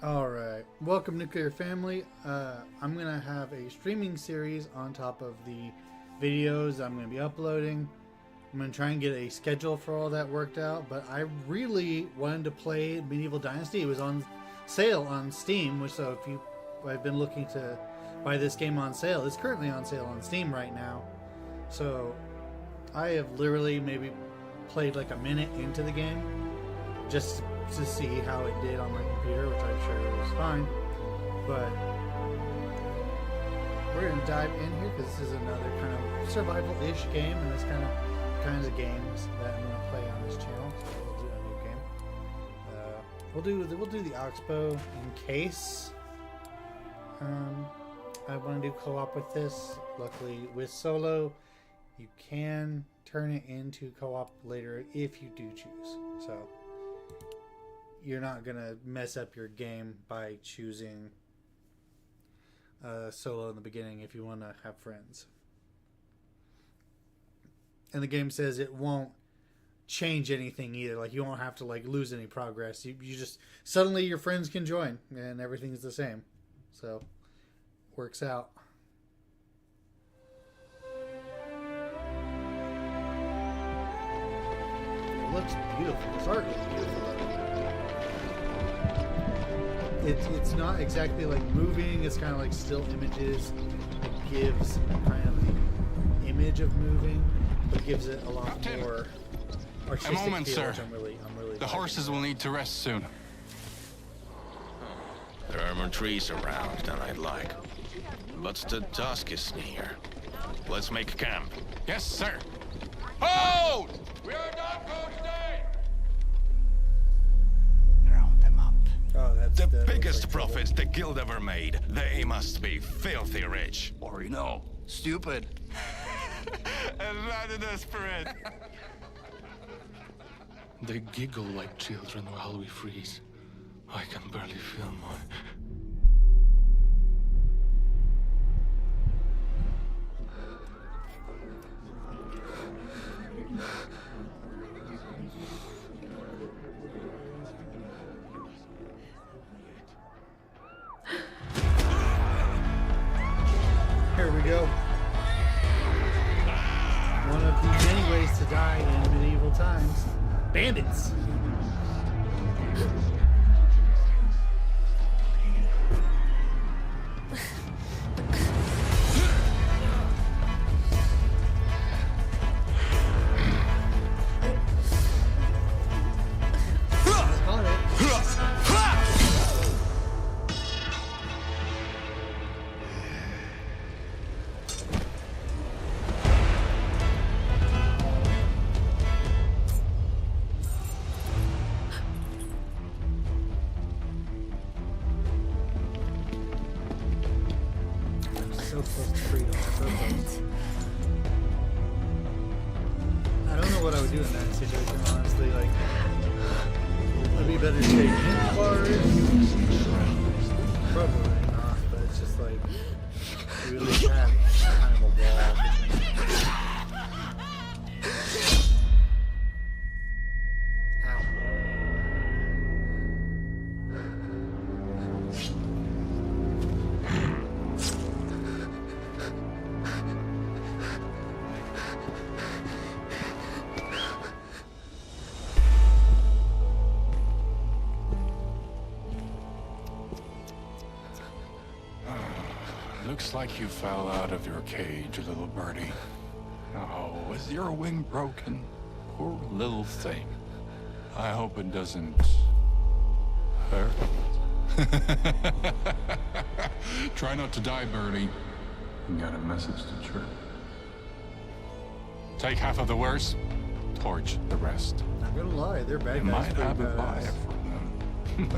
Alright, welcome Nuclear Family. I'm going to have a streaming series on top of the videos I'm going to be uploading. I'm going to try and get a schedule for all that worked out, but I really wanted to play Medieval Dynasty. It was on sale on Steam, which so if you I've been looking to buy this game on sale. It's currently on sale on Steam right now. So I have literally maybe played like a minute into the game just to see how it did on my computer, which I'm sure it was fine. But we're going to dive in here because this is another kind of survival-ish game, and it's kinds of games that I'm going to play on this channel. So we'll do a new game. We'll do the Oxbow in case I want to do co-op with this. Luckily, with solo, you can turn it into co-op later if you do choose. So you're not gonna mess up your game by choosing solo in the beginning if you want to have friends. And the game says it won't change anything either. Like you won't have to like lose any progress. You just suddenly your friends can join and everything's the same. So works out. It looks beautiful. This art looks beautiful. It's not exactly like moving. It's kind of like still images. It gives kind of the image of moving, but gives it a lot Captain, more artistic a moment, feel, sir. which I'm really The horses will need to rest soon. There are more trees around than I'd like, but the dusk is near. Let's make camp. Yes, sir. Hold! We are not going to stay! Round them up. Oh, The that biggest looks like profits the guild ever made. They must be filthy rich. Or, you know, stupid. And rather desperate. They giggle like children while we freeze. I can barely feel mine. Here we go. One of the many ways to die in medieval times. Bandits. Got it. So close to freedom. So close. I don't know what I would do in that situation, honestly. Like, would be better to stay in bars? Probably not, but it's just like, you really have kind of a wall between. Ow. Looks like you fell out of your cage, little birdie. Oh, is your wing broken? Poor little thing. I hope it doesn't hurt. Try not to die, birdie. You got a message to Trip. Take half of the wares, torch the rest. Not gonna lie, they're bad You guys. might pretty have a badass. buyer for them.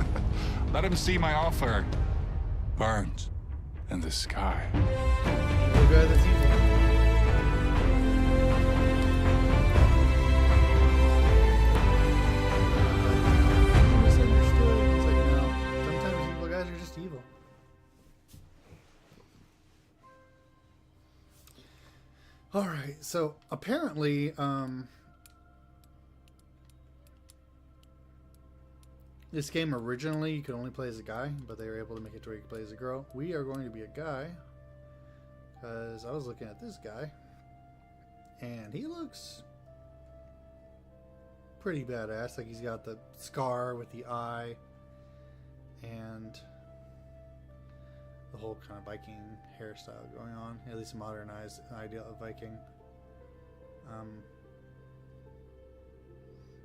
Let him see my offer. Burns in the sky. Evil guy that's evil. Misunderstood. It's like, no, sometimes evil guys are just evil. Alright, so apparently, This game originally you could only play as a guy, but they were able to make it to where you could play as a girl. We are going to be a guy, because I was looking at this guy, and he looks pretty badass. Like, he's got the scar with the eye, and the whole kind of Viking hairstyle going on. At least modernized idea of Viking.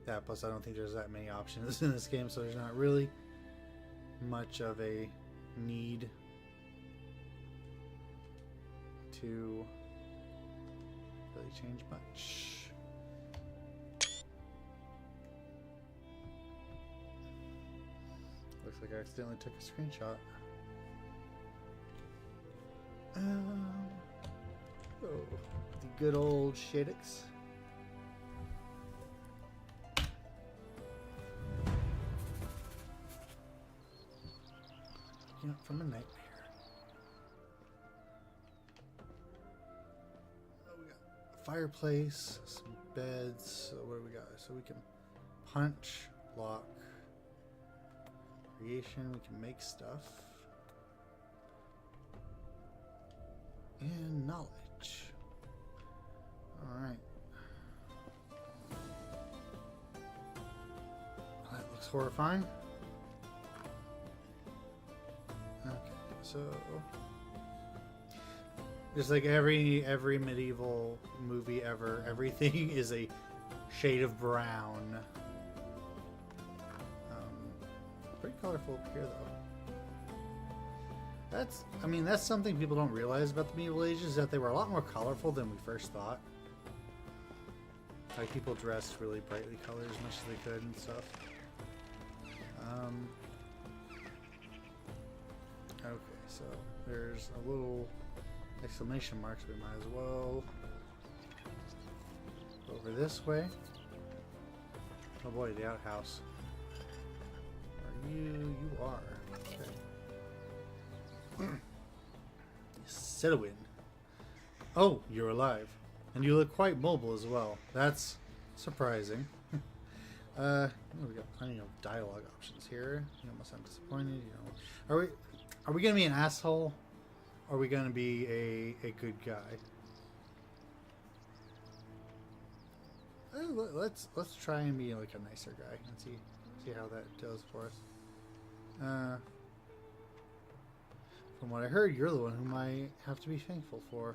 Yeah, plus I don't think there's that many options in this game, so there's not really much of a need to really change much. Looks like I accidentally took a screenshot. Oh, the good old shadix. Waking up from a nightmare. Oh, we got a fireplace, some beds. So what do we got? So we can punch, lock, creation. We can make stuff. And knowledge. Alright. That looks horrifying. Okay, so just like every medieval movie ever, everything is a shade of brown. Pretty colorful up here though. That's something people don't realize about the medieval ages, that they were a lot more colorful than we first thought. Like, people dressed really brightly colored as much as they could and stuff. Okay, so there's a little exclamation mark, so we might as well go over this way. Oh boy, the outhouse. Are you? You are. Okay. Settle in. Oh, you're alive. And you look quite mobile as well. That's surprising. We got plenty of dialogue options here. You almost sound disappointed. You know, are we gonna be an asshole? Or are we gonna be a good guy? Let's try and be like a nicer guy and see how that does for us. From what I heard, you're the one whom I have to be thankful for.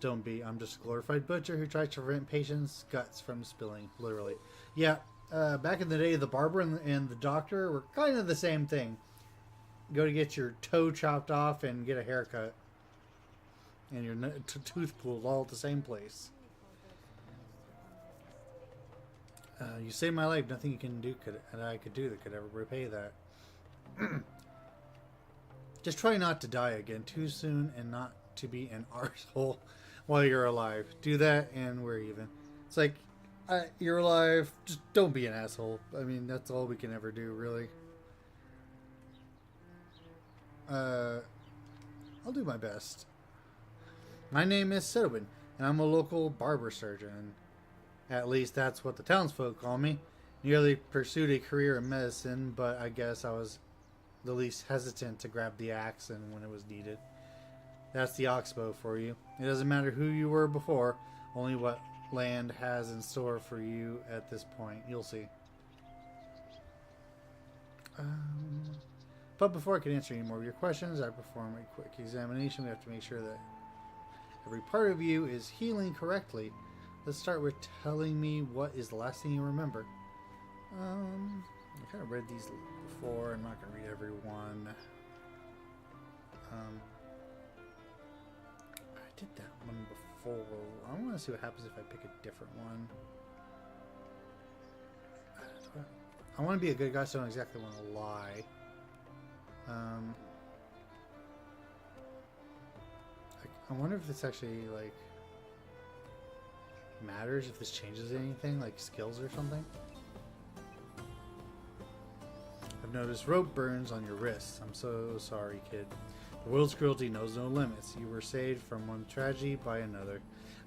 Don't be. I'm just a glorified butcher who tries to prevent patients' guts from spilling, literally. Yeah, back in the day, the barber and the doctor were kind of the same thing. Go to get your toe chopped off and get a haircut. And your tooth pulled all at the same place. You saved my life. Nothing you can do I could do that could ever repay that. Just try not to die again too soon and not to be an arsehole while you're alive. Do that and we're even. It's like, you're alive, just don't be an asshole. I mean, that's all we can ever do, really. I'll do my best. My name is Sedwin, and I'm a local barber surgeon. At least that's what the townsfolk call me. Nearly pursued a career in medicine, but I guess I was the least hesitant to grab the axe and when it was needed. That's the oxbow for you. It doesn't matter who you were before, only what land has in store for you at this point. You'll see. But before I can answer any more of your questions, I perform a quick examination. We have to make sure that every part of you is healing correctly. Let's start with telling me what is the last thing you remember. I kind of read these before. I'm not going to read every one. I did that one before. I want to see what happens if I pick a different one. I want to be a good guy, so I don't exactly want to lie. I wonder if this actually, like, matters, if this changes anything, like skills or something. I've noticed rope burns on your wrists. I'm so sorry, kid. The world's cruelty knows no limits. You were saved from one tragedy by another.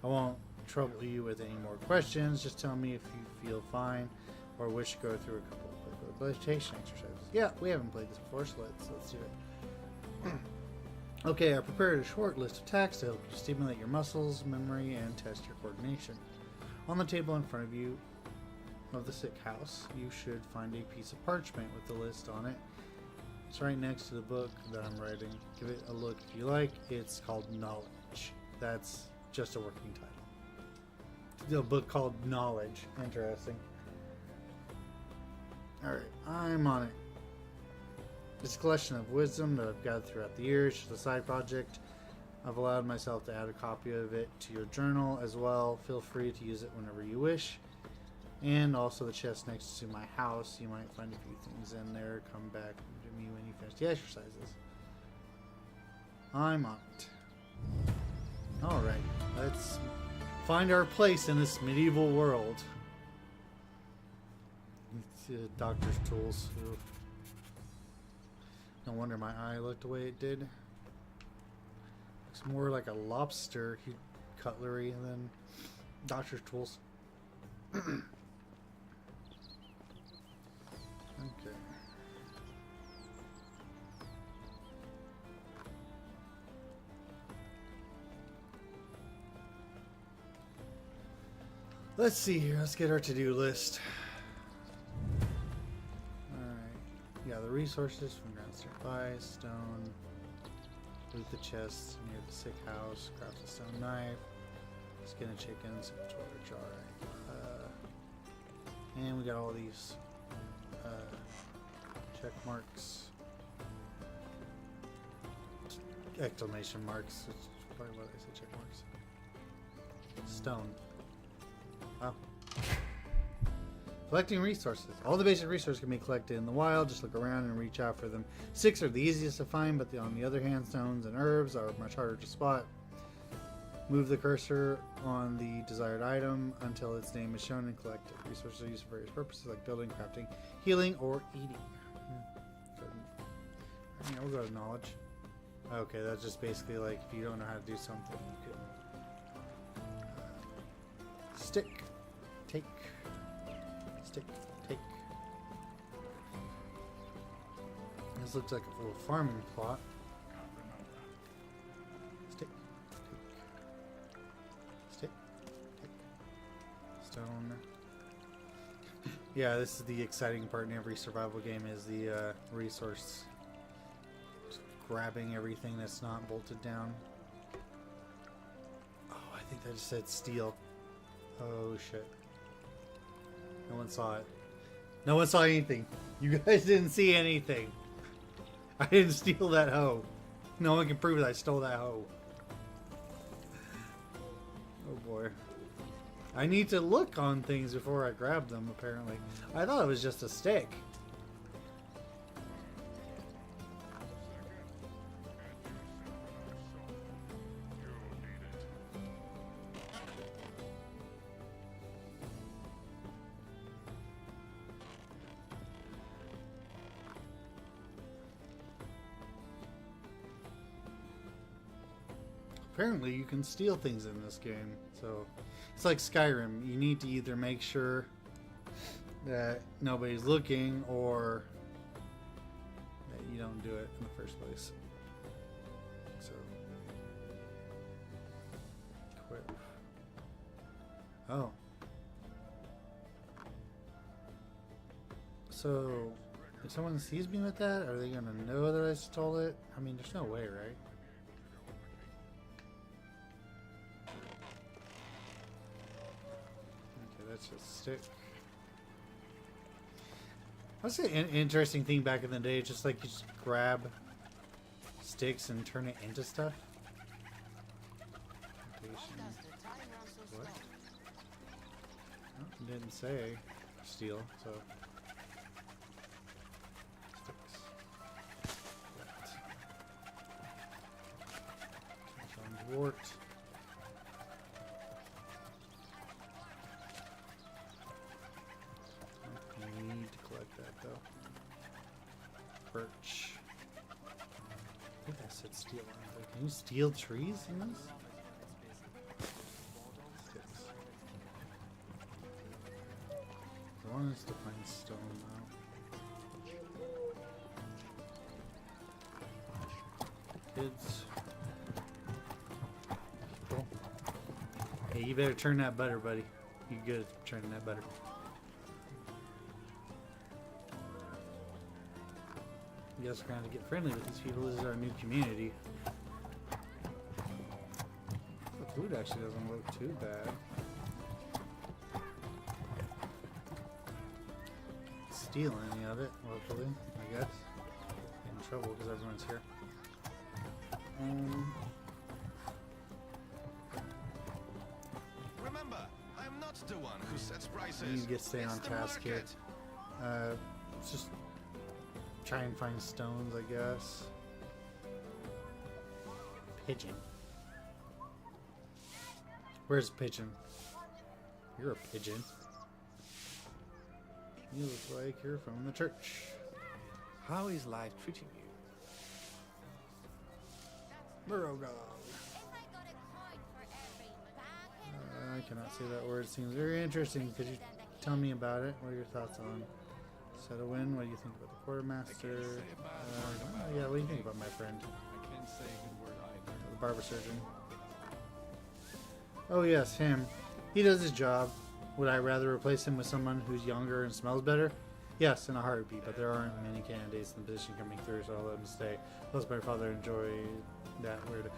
I won't trouble you with any more questions. Just tell me if you feel fine or wish to go through a couple of quick rehabilitation exercises. Yeah, we haven't played this before, so let's do it. Okay, I prepared a short list of tasks to help you stimulate your muscles, memory, and test your coordination. On the table in front of you of the sick house, you should find a piece of parchment with the list on it. It's right next to the book that I'm writing. Give it a look if you like. It's called Knowledge. That's just a working title. A book called Knowledge. Interesting. Alright, I'm on it. It's a collection of wisdom that I've gathered throughout the years. It's a side project. I've allowed myself to add a copy of it to your journal as well. Feel free to use it whenever you wish. And also the chest next to my house. You might find a few things in there. Come back to me when you finish the exercises. I'm on it. Alright, let's find our place in this medieval world. Doctor's tools. Ugh. No wonder my eye looked the way it did. Looks more like a lobster cutlery than doctor's tools. Okay. Let's see here. Let's get our to-do list. Yeah, the resources from groundstone by stone, loot the chest near the sick house, craft a stone knife, skin a chicken, some toilet jar, and we got all these check marks, exclamation marks. Why did I say check marks? Stone. Wow. Collecting resources. All the basic resources can be collected in the wild. Just look around and reach out for them. 6 are the easiest to find, but on the other hand, stones and herbs are much harder to spot. Move the cursor on the desired item until its name is shown and collect it. Resources are used for various purposes like building, crafting, healing, or eating. Yeah, we'll go to knowledge. Okay, that's just basically like if you don't know how to do something, you can stick, take. Stick, take. This looks like a little farming plot. Stick, take. Stick, take. Stone. Yeah, this is the exciting part in every survival game is the resource. Just grabbing everything that's not bolted down. Oh, I think that just said steel. Oh shit. No one saw it. No one saw anything. You guys didn't see anything. I didn't steal that hoe. No one can prove that I stole that hoe. Oh boy. I need to look on things before I grab them, apparently. I thought it was just a stick. Apparently you can steal things in this game, so it's like Skyrim. You need to either make sure that nobody's looking or that you don't do it in the first place. So equip. Oh, so if someone sees me with that, are they gonna know that I stole it? I mean, there's no way, right? That's just stick. That's an interesting thing back in the day. Just like you just grab sticks and turn it into stuff. What? Oh, it didn't say steel, so. Sticks. What? Wart. That though. Birch. I think I said steel. Can you steal trees in this? Sticks. one is to find stone now. Kids. People. Hey, you better turn that butter, buddy. You good at turning that butter. I guess we're going to get friendly with these people. This is our new community. The food actually doesn't look too bad. Steal any of it, locally, I guess. Get in trouble because everyone's here. Remember, I'm not the one who sets prices. I need to get stay on It's the task here. market. Just try and find stones, I guess. Pigeon. Where's Pigeon? You're a pigeon. You look like you're from the church. How is life treating you? Burrogog. I cannot say that word. It seems very interesting. Could you tell me about it? What are your thoughts on Settlewin? What do you think about the quartermaster? Yeah, what do you think about my friend? I can't say a good word either. The barber surgeon. Oh yes, him. He does his job. Would I rather replace him with someone who's younger and smells better? Yes, in a heartbeat, but there aren't many candidates in the position coming through, so I'll let him stay. Plus my father enjoyed that word.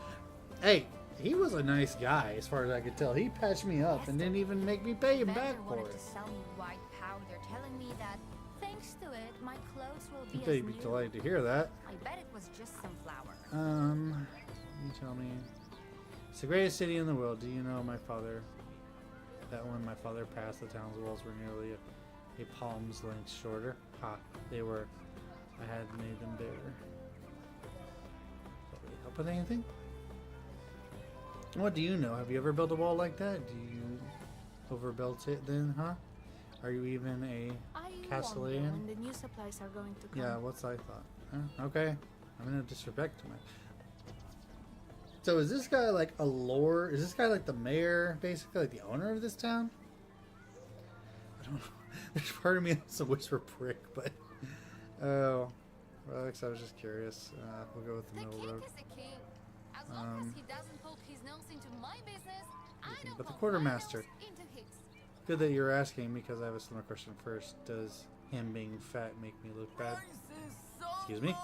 Hey, he was a nice guy as far as I could tell. He patched me up and didn't even make me pay him back for wanted it. to sell me white powder, telling me that thanks to it, my clothes will be They'd as be new. delighted to hear that. I bet it was just some flour. You tell me. It's the greatest city in the world. Do you know my father? That when my father passed, the town's walls were nearly a palm's length shorter. Ha! They were. I had made them bare. Does that really help with anything? What do you know? Have you ever built a wall like that? Do you overbuilt it then, huh? Are you even a I Castellan? wonder when the new supplies are going to come. Yeah, what's I thought? Huh? Okay. I'm gonna disrespect him. So is this guy like a lord? Is this guy like the mayor, basically, like the owner of this town? I don't know. There's part of me that's a whisper prick, but oh, well, Alex, I was just curious. We'll go with the The middle king road. is the king. As long as he doesn't poke his nose into my business, I don't But the poke quartermaster. my nose into his. Good that you're asking because I have a similar question first. Does him being fat make me look bad? Excuse me?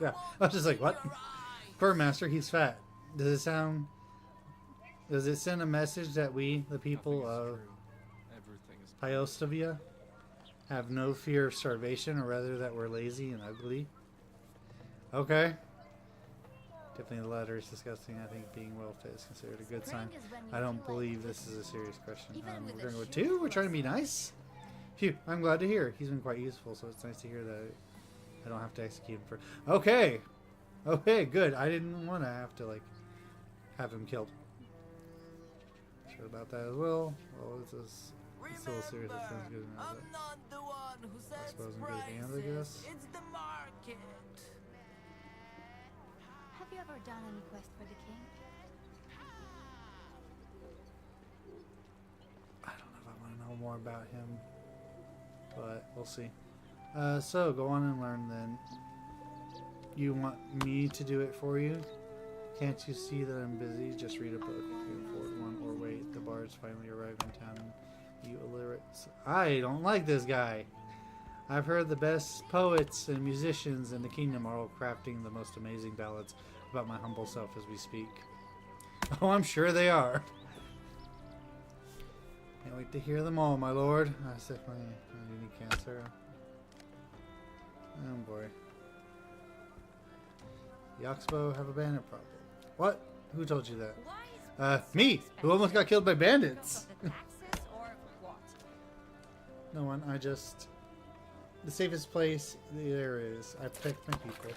Yeah, I was just like, what? Quartermaster, he's fat. Does it sound? Does it send a message that we, the people Nothing is of true. Everything is Pyostavia, have no fear of starvation, or rather that we're lazy and ugly? Okay. Definitely the latter is disgusting. I think being well fed is considered a good sign. Spring is when you I don't feel like believe this is a serious question. Even with We're the going to go with shoes 2. We're trying to be closed. nice. Phew, I'm glad to hear. He's been quite useful, so it's nice to hear that I don't have to execute him for... Okay! Okay, good. I didn't want to have to, like, have him killed. Sure about that as well. Well, this is still serious. It sounds good enough. I'm not the one who sets suppose in good hands, I prices. guess. It's the market. Have you ever done any quest for the king? I don't know if I want to know more about him, but we'll see. So go on and learn then. You want me to do it for you? Can't you see that I'm busy? Just read a book. You can afford one, or wait. The bards finally arrive in town. You illiterates. I don't like this guy. I've heard the best poets and musicians in the kingdom are all crafting the most amazing ballads about my humble self as we speak. Oh, I'm sure they are. Can't wait to hear them all, my lord. I said my unique cancer. Oh boy. The Oxbow have a bandit problem. What? Who told you that? Why is Me, who almost got killed by bandits. because of the taxes or what? No one. I just. The safest place there is. I protect my people.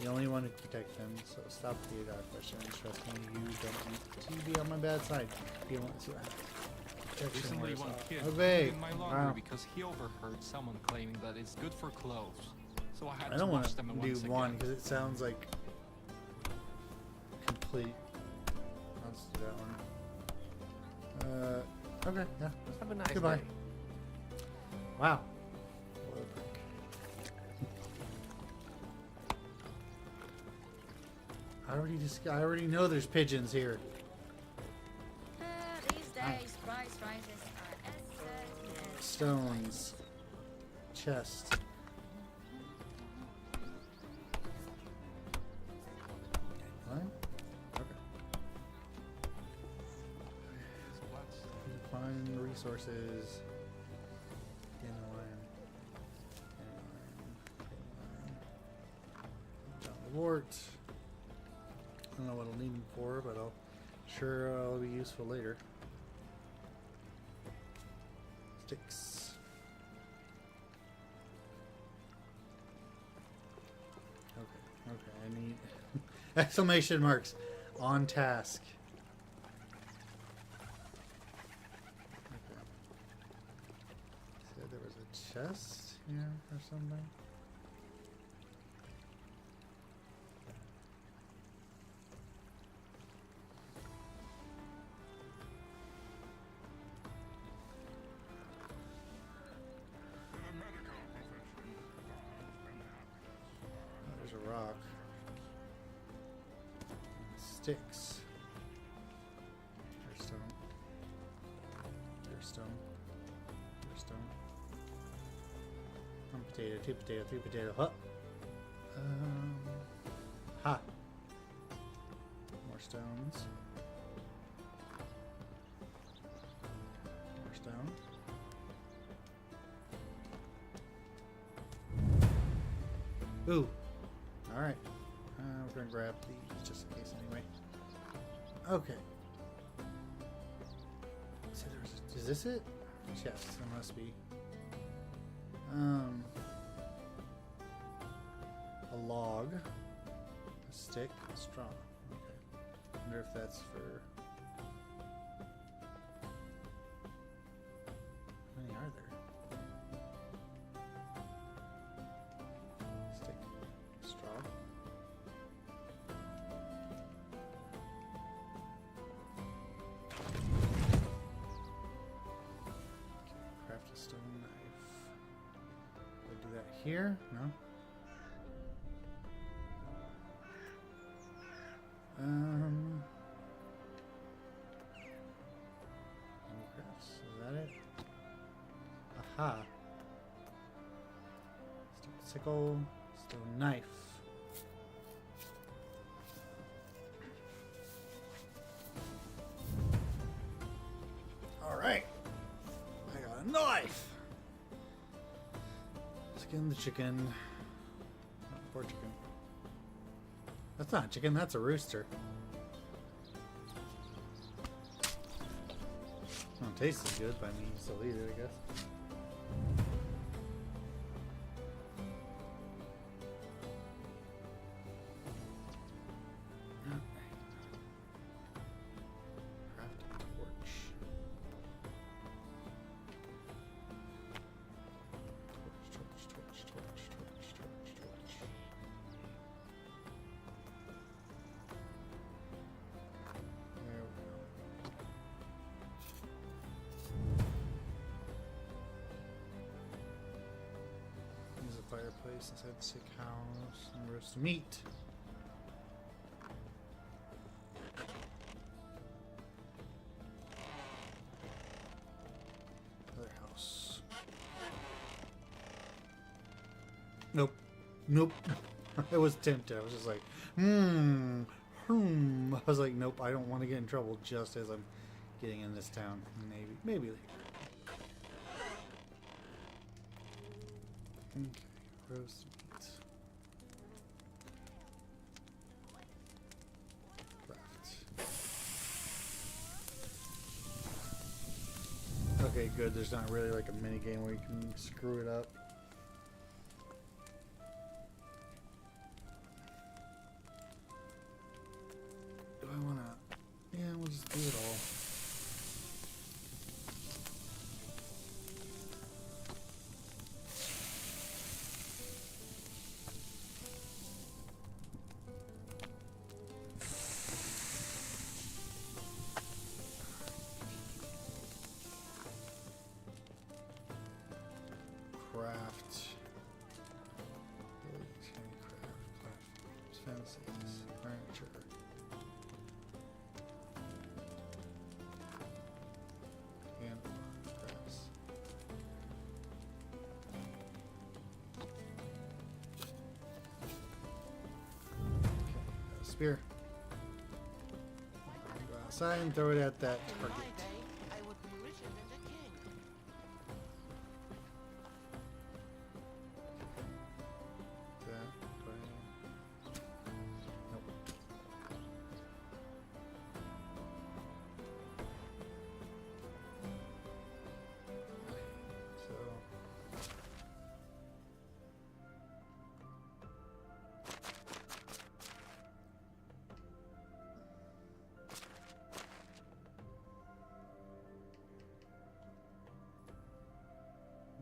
The only one who can protect them. So stop the questions. Trust me, you don't need to be on my bad side. You want to. Recently, one kid Obey. in my laundry because he overheard someone claiming that it's good for clothes. So I had I to don't want wash to them do once one again. because it sounds like complete. Let's do that one. Okay, yeah. Have a nice Goodbye. day. Wow. What a prick. I already know there's pigeons here. These days, price rises are as Stones. Chest. What? Okay. Find resources. In the line. Down the wart. I don't know what I'll need them for, but sure it'll be useful later. Sticks. Okay, I need exclamation marks on task. Okay. Said there was a chest here or something. There's a rock. Sticks. There's stone. There's stone. There's stone. One potato, two potato, three potato. Huh. Ha. More stones. More stone. Ooh. Alright. We're gonna grab these just in case anyway. Okay. So is this it? Yes, it must be. A log. A stick. A straw. Okay. Wonder if that's for... How many are there? Stick. Straw. Craft a stone knife. Do I do that here? No. Crafts. Is that it? Aha. Stone sickle. Stone knife. Alright. I got a knife. Skin the chicken. Oh, poor chicken. That's not a chicken, that's a rooster. Don't taste as good, but I mean, you still eat it, I guess. Craft a torch. Torch. There we go. There's a fireplace inside the sick house and roast meat. Other house. Nope. Nope. I was tempted. I was just like, I was like, nope, I don't want to get in trouble just as I'm getting in this town. Maybe later. Okay, roast meat. Craft. Okay, good. There's not really like a mini game where you can screw it up. Do I want to? Yeah, we'll just do it all. craft. Buildings, handicraft, platforms, fences, furniture. And grass. Okay, spear. Go outside and throw it at that target. I would be richer than the king. That way. Nope. So.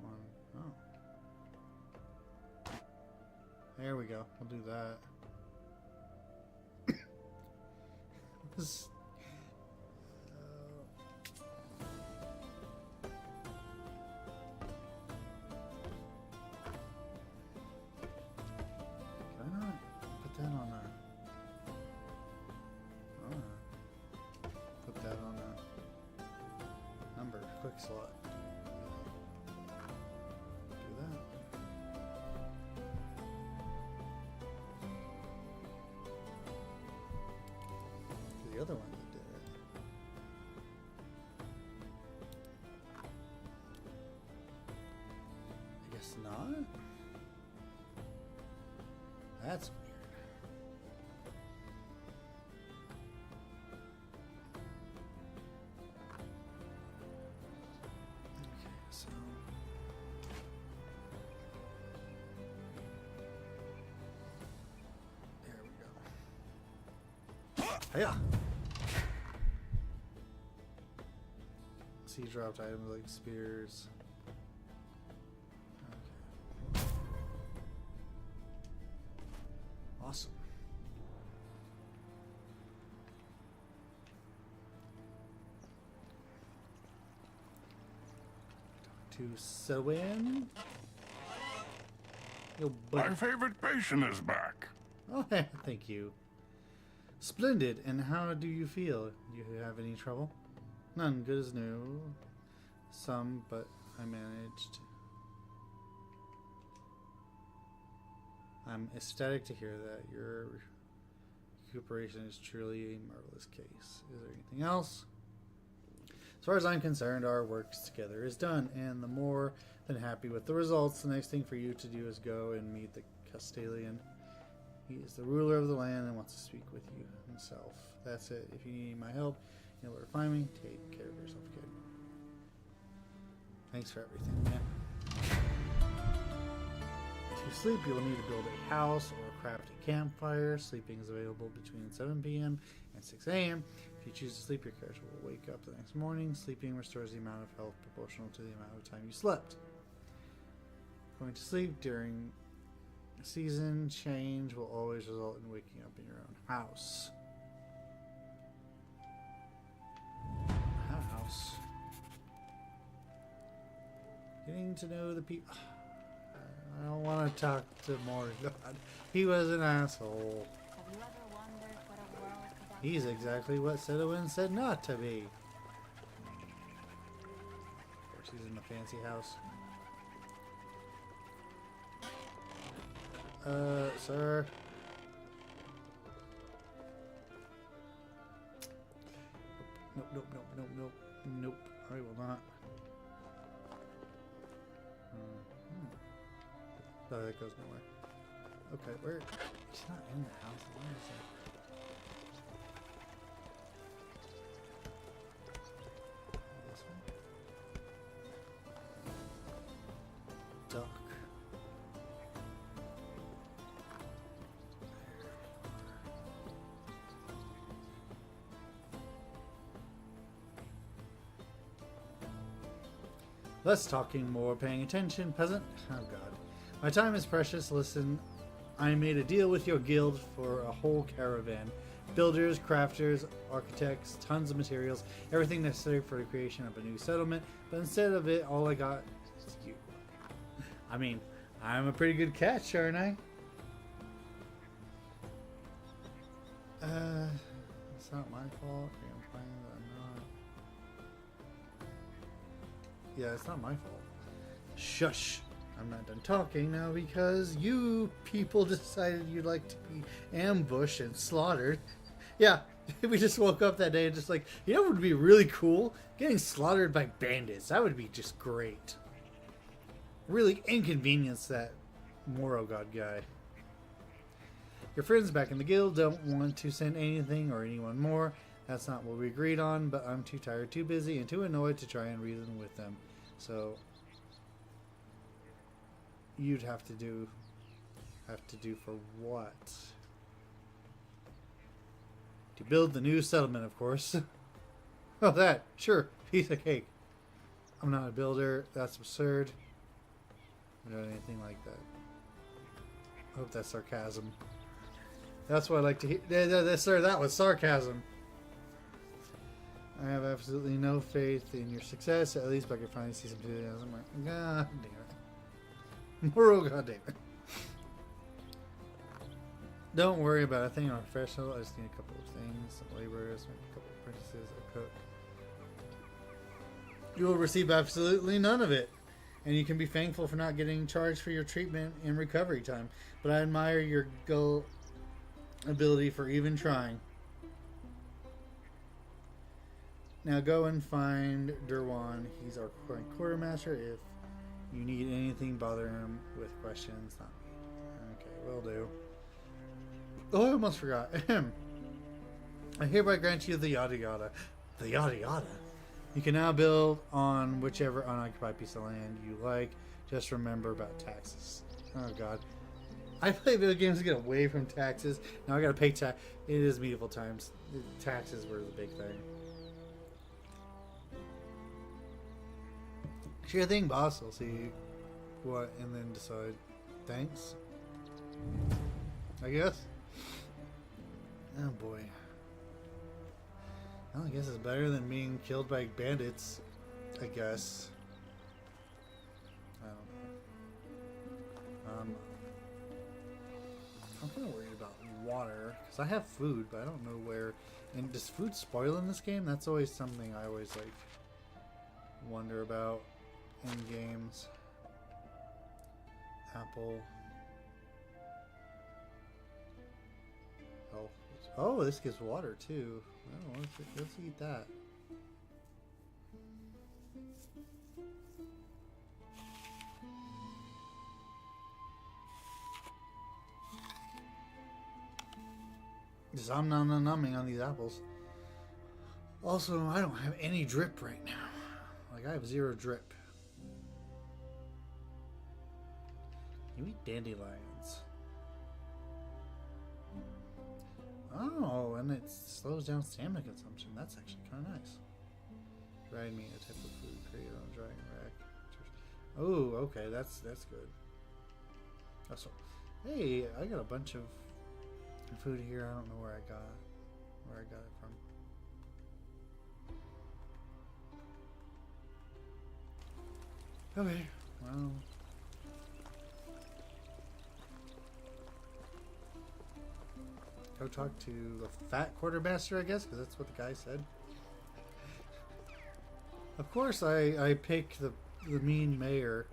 One. Oh. There we go. We'll do that. This- Can I not put that on a... Put that on a number quick slot. Do that. The other one that did it. I guess not. That's weird. Okay, so there we go. Hiya! Sea dropped items like spears. Okay. Awesome. To Selwyn. Yo, My buddy. favorite patient is back. Oh, thank you. Splendid. And how do you feel? Do you have any trouble? None. Good as new. Some, but I managed. I'm ecstatic to hear that. Your recuperation is truly a marvelous case. Is there anything else? As far as I'm concerned, our work together is done, and the more than happy with the results. The next thing for you to do is go and meet the Castellan. He is the ruler of the land and wants to speak with you himself. That's it. If you need my help, you know where to find me. Take care of yourself, kid. Thanks for everything, man. To sleep, you'll need to build a house or craft a campfire. Sleeping is available between 7 p.m. and 6 a.m. If you choose to sleep, your character will wake up the next morning. Sleeping restores the amount of health proportional to the amount of time you slept. Going to sleep during season change will always result in waking up in your own house. House. Getting to know the people. I don't want to talk to more God. He was an asshole. Have you ever wondered what a world could have He's exactly what Sedowin said not to be. Of course, he's in the fancy house. Sir. Nope, nope, nope, nope, nope, nope. I will not. Oh, that goes nowhere. Okay, where? He's not in the house. Where is that? This one? Duck. Less talking, more paying attention, peasant. Oh god. My time is precious. Listen, I made a deal with your guild for a whole caravan. Builders, crafters, architects, tons of materials, everything necessary for the creation of a new settlement. But instead of it, all I got is you. I mean, I'm a pretty good catch, aren't I? It's not my fault. I'm playing that I'm not. Yeah, it's not my fault. Shush! I'm not done talking now because you people decided you'd like to be ambushed and slaughtered. Yeah, we just woke up that day and just like, you know what would be really cool? Getting slaughtered by bandits. That would be just great. Really inconvenience that Moro God guy. Your friends back in the guild don't want to send anything or anyone more. That's not what we agreed on, but I'm too tired, too busy, and too annoyed to try and reason with them. So you'd have to do for what? To build the new settlement, of course. Oh, that. Sure. Piece of cake. I'm not a builder. That's absurd. I don't know anything like that. I hope that's sarcasm. That's what I like to hear. Sir, that was sarcasm. I have absolutely no faith in your success. At least I can finally see some enthusiasm. God damn it. Moral, god damn it. Don't worry about a thing. I'm professional. I just need a couple of things. Some laborers, maybe a couple of apprentices, a cook. You will receive absolutely none of it. And you can be thankful for not getting charged for your treatment and recovery time. But I admire your ability for even trying. Now go and find Derwan. He's our quartermaster. If you need anything, bother him with questions. Not me. Okay, will do. Oh, I almost forgot. I hereby grant you the yada yada. The yada yada. You can now build on whichever unoccupied piece of land you like. Just remember about taxes. Oh god. I play video games to get away from taxes. Now I gotta pay tax. It is medieval times. Taxes were the big thing. Sure thing, boss. I'll see what and then decide. Thanks. I guess. Oh boy. Well, I guess it's better than being killed by bandits. I guess. I don't know. I'm kind of worried about water because I have food, but I don't know where. And does food spoil in this game? That's always something I always like wonder about in games. Apple. Oh, oh, this gives water too. Oh, let's eat that. Just I'm numbing on these apples. Also, I don't have any drip right now. Like, I have 0 drip. You eat dandelions. Oh, and it slows down stamina consumption. That's actually kind of nice. Dried meat, a type of food created on a drying rack. Oh, okay, that's good. Also, hey, I got a bunch of food here. I don't know where I got it from. Okay, well. Go talk to the fat quartermaster, I guess, because that's what the guy said. Of course, I pick the mean mayor,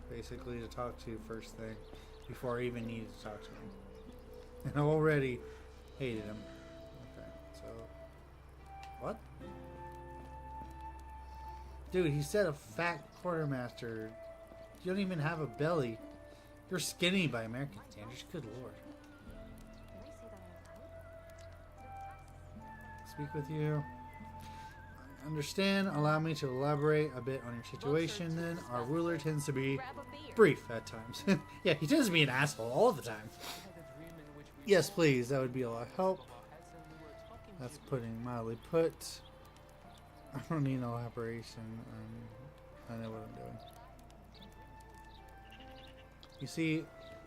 basically, to talk to first thing, before I even needed to talk to him. And I already hated him. Okay, so... What? Dude, he said a fat quartermaster. You don't even have a belly. You're skinny by American standards. Good lord. Speak with you. I understand. Allow me to elaborate a bit on your situation then. Our ruler tends to be brief at times. Yeah, he tends to be an asshole all the time. Yes, please. That would be a lot of help. That's putting mildly put. I don't need an elaboration. I know what I'm doing. You see,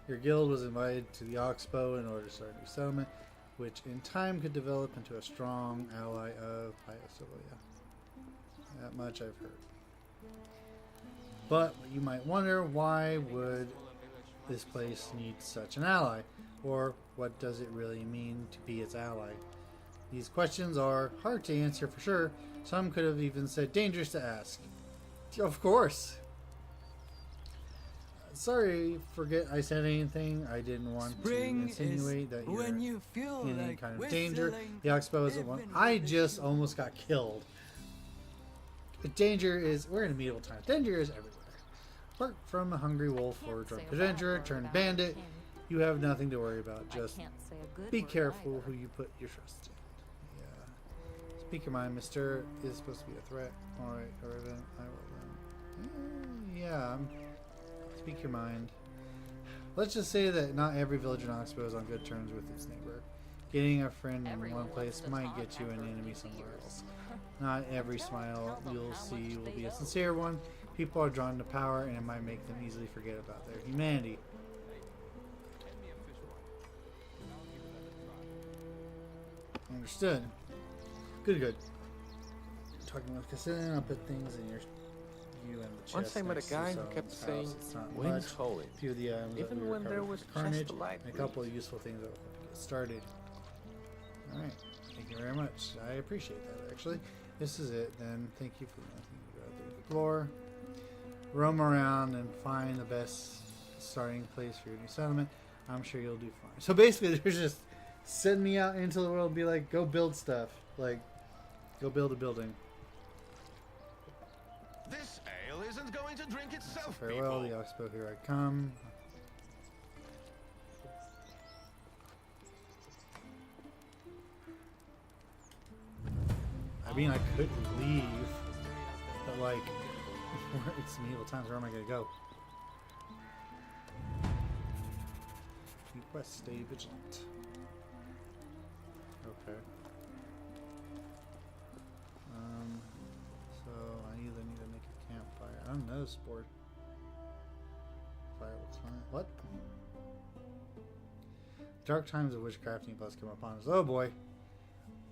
your guild was invited to the Oxbow in order to start a new settlement, which in time could develop into a strong ally of Hyoscilla. That much I've heard. But you might wonder, why would this place need such an ally? Or what does it really mean to be its ally? These questions are hard to answer for sure. Some could have even said dangerous to ask. Of course. Sorry, forget I said anything. I didn't want to insinuate that you're in any kind of danger. The Oxbow isn't one. I just almost got killed. Danger is... We're in medieval times. Danger is everywhere. Apart from a hungry wolf or a drunk adventurer turned bandit, you have nothing to worry about. Just be careful who you put your trust in. Yeah. Speak your mind, mister. Is supposed to be a threat. Alright, or then I will then. Yeah. Speak your mind. Let's just say that not every village in Oxbow is on good terms with its neighbor. Getting a friend in one place might get you an enemy somewhere else. Not every smile you'll see will be a sincere one. People are drawn to power, and it might make them easily forget about their humanity. Understood. Good, good. Talking with Cassian, I'll put things in your... You and the chest. Once I met a next to guy who Solomon's kept house. saying, It's not "Wind's much. holy," A few of the items that even we when there recovered was from carnage, just a light and a couple of breeze. useful things that will get started. Alright, thank you very much. I appreciate that, actually. This is it, then. Thank you for nothing. Go out there to explore, roam around, and find the best starting place for your new settlement. I'm sure you'll do fine. So basically, they're just sending me out into the world and be like, go build stuff. Like, go build a building. This ale isn't going to drink itself, Farewell, people. the Oxbow, here I come. I mean, I could leave, but like, it's medieval times. Where am I gonna go? Request stay vigilant. Okay. So I either need to make a campfire. I don't know, sport. Fire will find what? Dark times of witchcrafting must come upon us. Oh boy.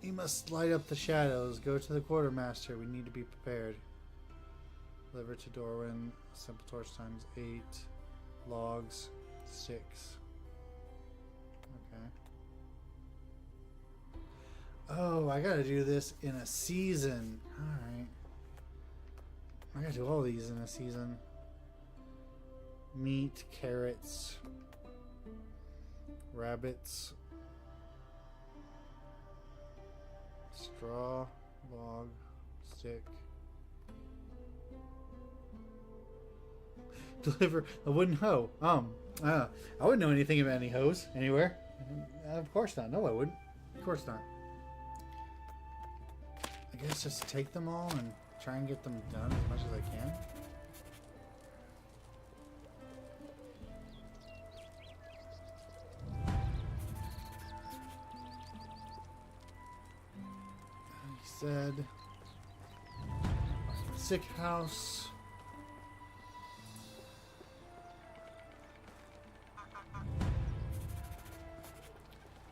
We must light up the shadows. Go to the quartermaster. We need to be prepared. Deliver to Dorwin. Simple torch times 8. Logs. 6. Okay. Oh, I gotta do this in a season. Alright. I gotta do all these in a season. Meat, carrots, rabbits, straw, log, stick. Deliver a wooden hoe. I wouldn't know anything about any hoes anywhere. Of course not. No, I wouldn't. Of course not. I guess just take them all and try and get them done as much as I can. He said, sick house.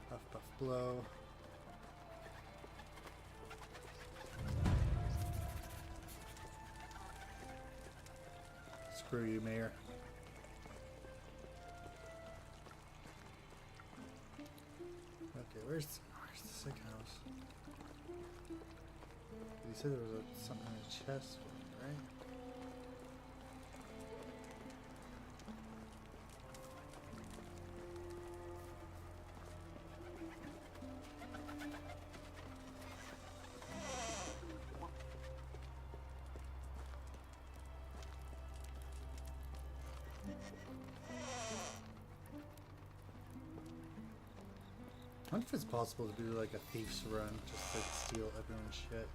Puff, puff, blow. Screw you, Mayor. Okay, where's the sick house? You said there was something in a chest, right? I wonder if it's possible to do like a thief's run just to steal everyone's shit.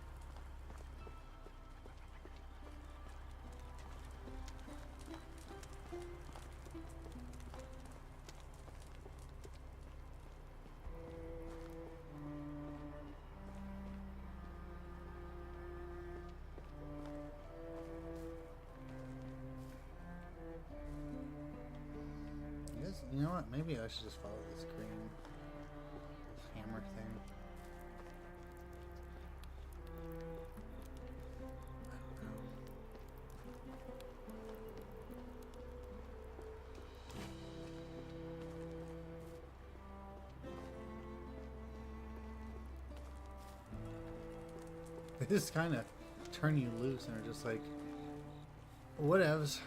I guess, you know what? Maybe I should just follow this green hammer thing. I don't know. They just kind of turn you loose and are just like, whatevs.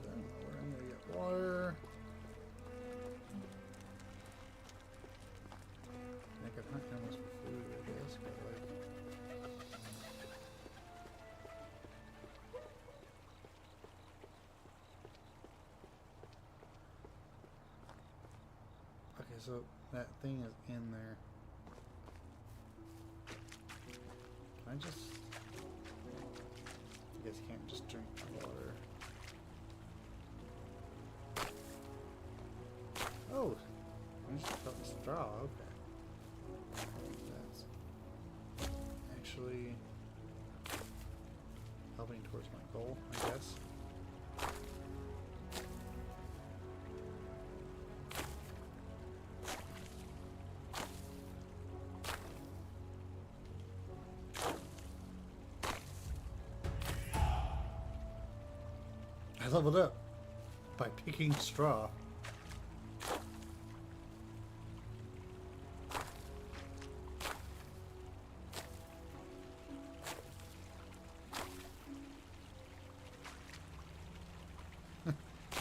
Then we're gonna get water. I could hunt animals for food, I guess, but like. Okay, so that thing is in there. Can I just... I guess you can't just drink water. Oh! I just felt the straw, okay. That's actually helping towards my goal, I guess. I leveled up by picking straw.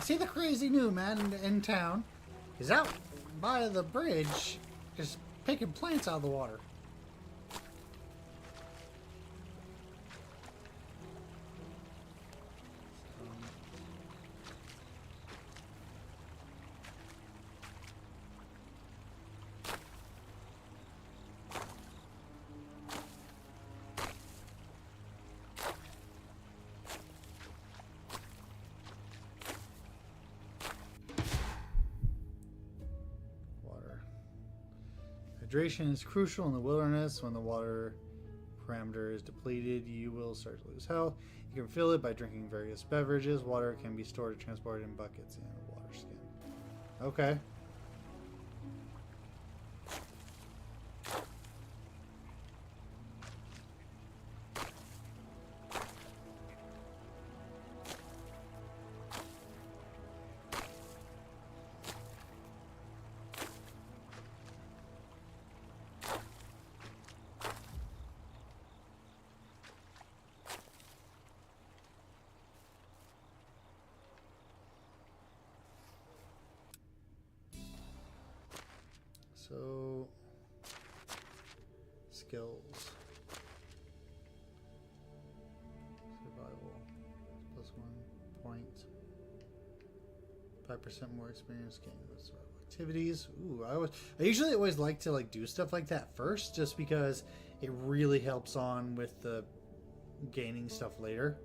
See, the crazy new man in town is out by the bridge just picking plants out of the water. Hydration is crucial in the wilderness. When the water parameter is depleted, you will start to lose health. You can fill it by drinking various beverages. Water can be stored or transported in buckets and a water skin. Okay. So, skills. Survival. +1 point. 5% more experience gained with survival activities. Ooh, I usually always like to like do stuff like that first, just because it really helps on with the gaining stuff later.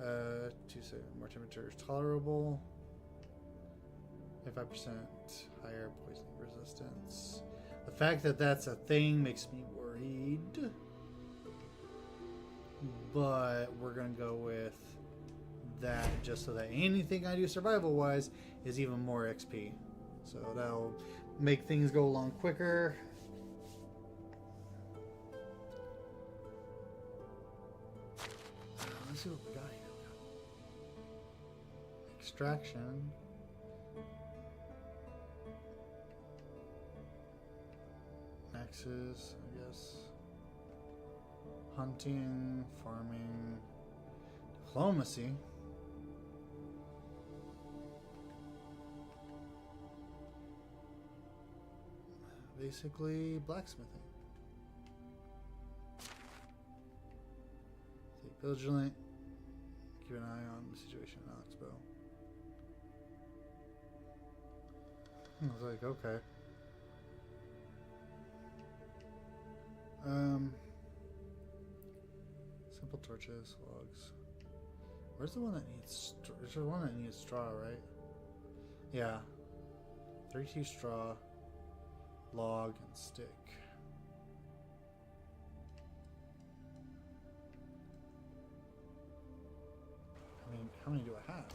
2 more temperature is tolerable. 5% higher poison resistance. The fact that that's a thing makes me worried. But we're going to go with that just so that anything I do survival-wise is even more XP. So that'll make things go along quicker. Let's see what we got here. Extraction. Axes, I guess. Hunting, farming, diplomacy. Basically, blacksmithing. Stay vigilant. Keep an eye on the situation in Oxbow. I was like, okay. Simple torches, logs. Where's the one that needs straw? There's the one that needs straw, right? Yeah. 32 straw, log, and stick. I mean, how many do I have?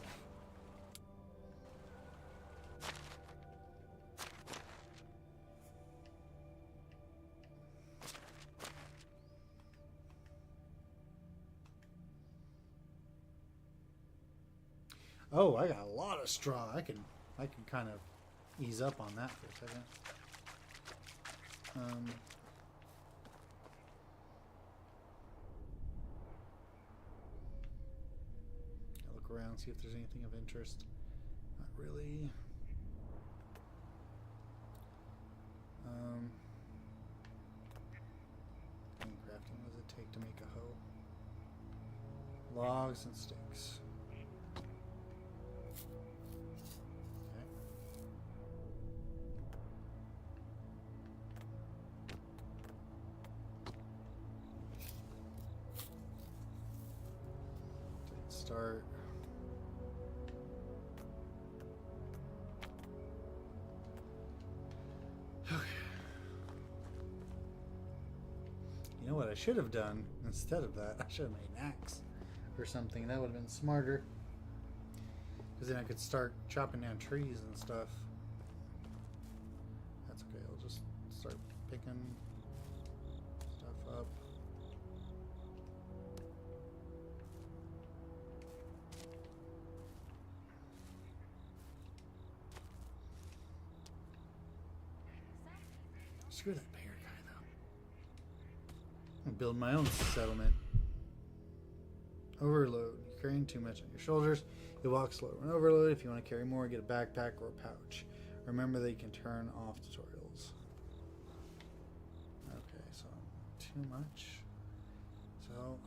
Oh, I got a lot of straw. I can kind of ease up on that for a second. I'll look around, see if there's anything of interest. Not really. Crafting, what does it take to make a hoe? Logs and sticks. Okay. Didn't start. You know what I should have done instead of that? I should have made an axe or something. That would have been smarter. Because then I could start chopping down trees and stuff. That's okay. I'll just start picking stuff up. Screw that bear guy, though. I'll build my own settlement. Overload. You're carrying too much on your shoulders. You walk slower when overload. If you want to carry more, get a backpack or a pouch. Remember that you can turn off tutorials. Okay, so too much. So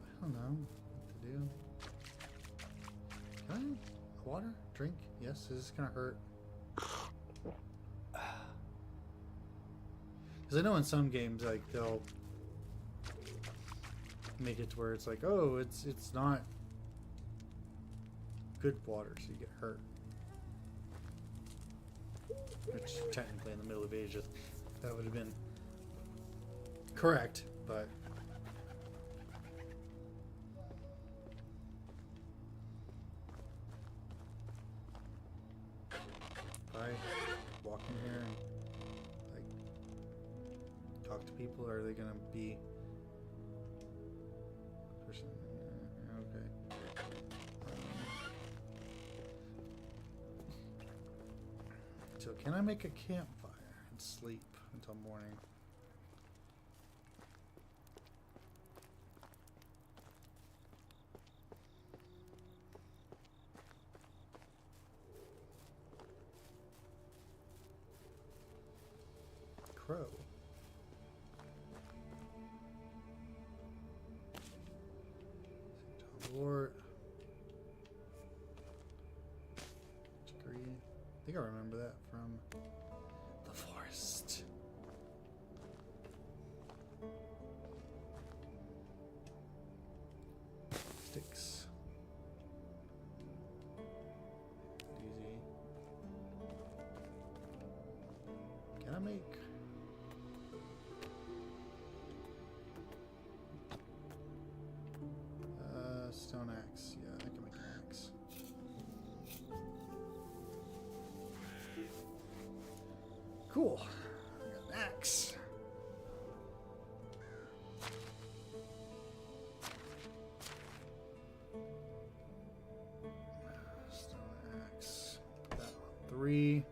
I don't know what to do. Can I water? Drink? Yes, is this gonna hurt? Because I know in some games, like, they'll make it to where it's like, oh, it's not good water, so you get hurt. Which technically in the middle of ages, that would have been correct, but if I walk in here and like talk to people, are they gonna be person? Okay. So can I make a campfire and sleep until morning? Crow. Lord. Degree. I think I remember that from the forest. Sticks. Easy. Can I make? Stone axe. Yeah, I can make an axe. Cool. I got an axe. Stone axe. Put that on 3.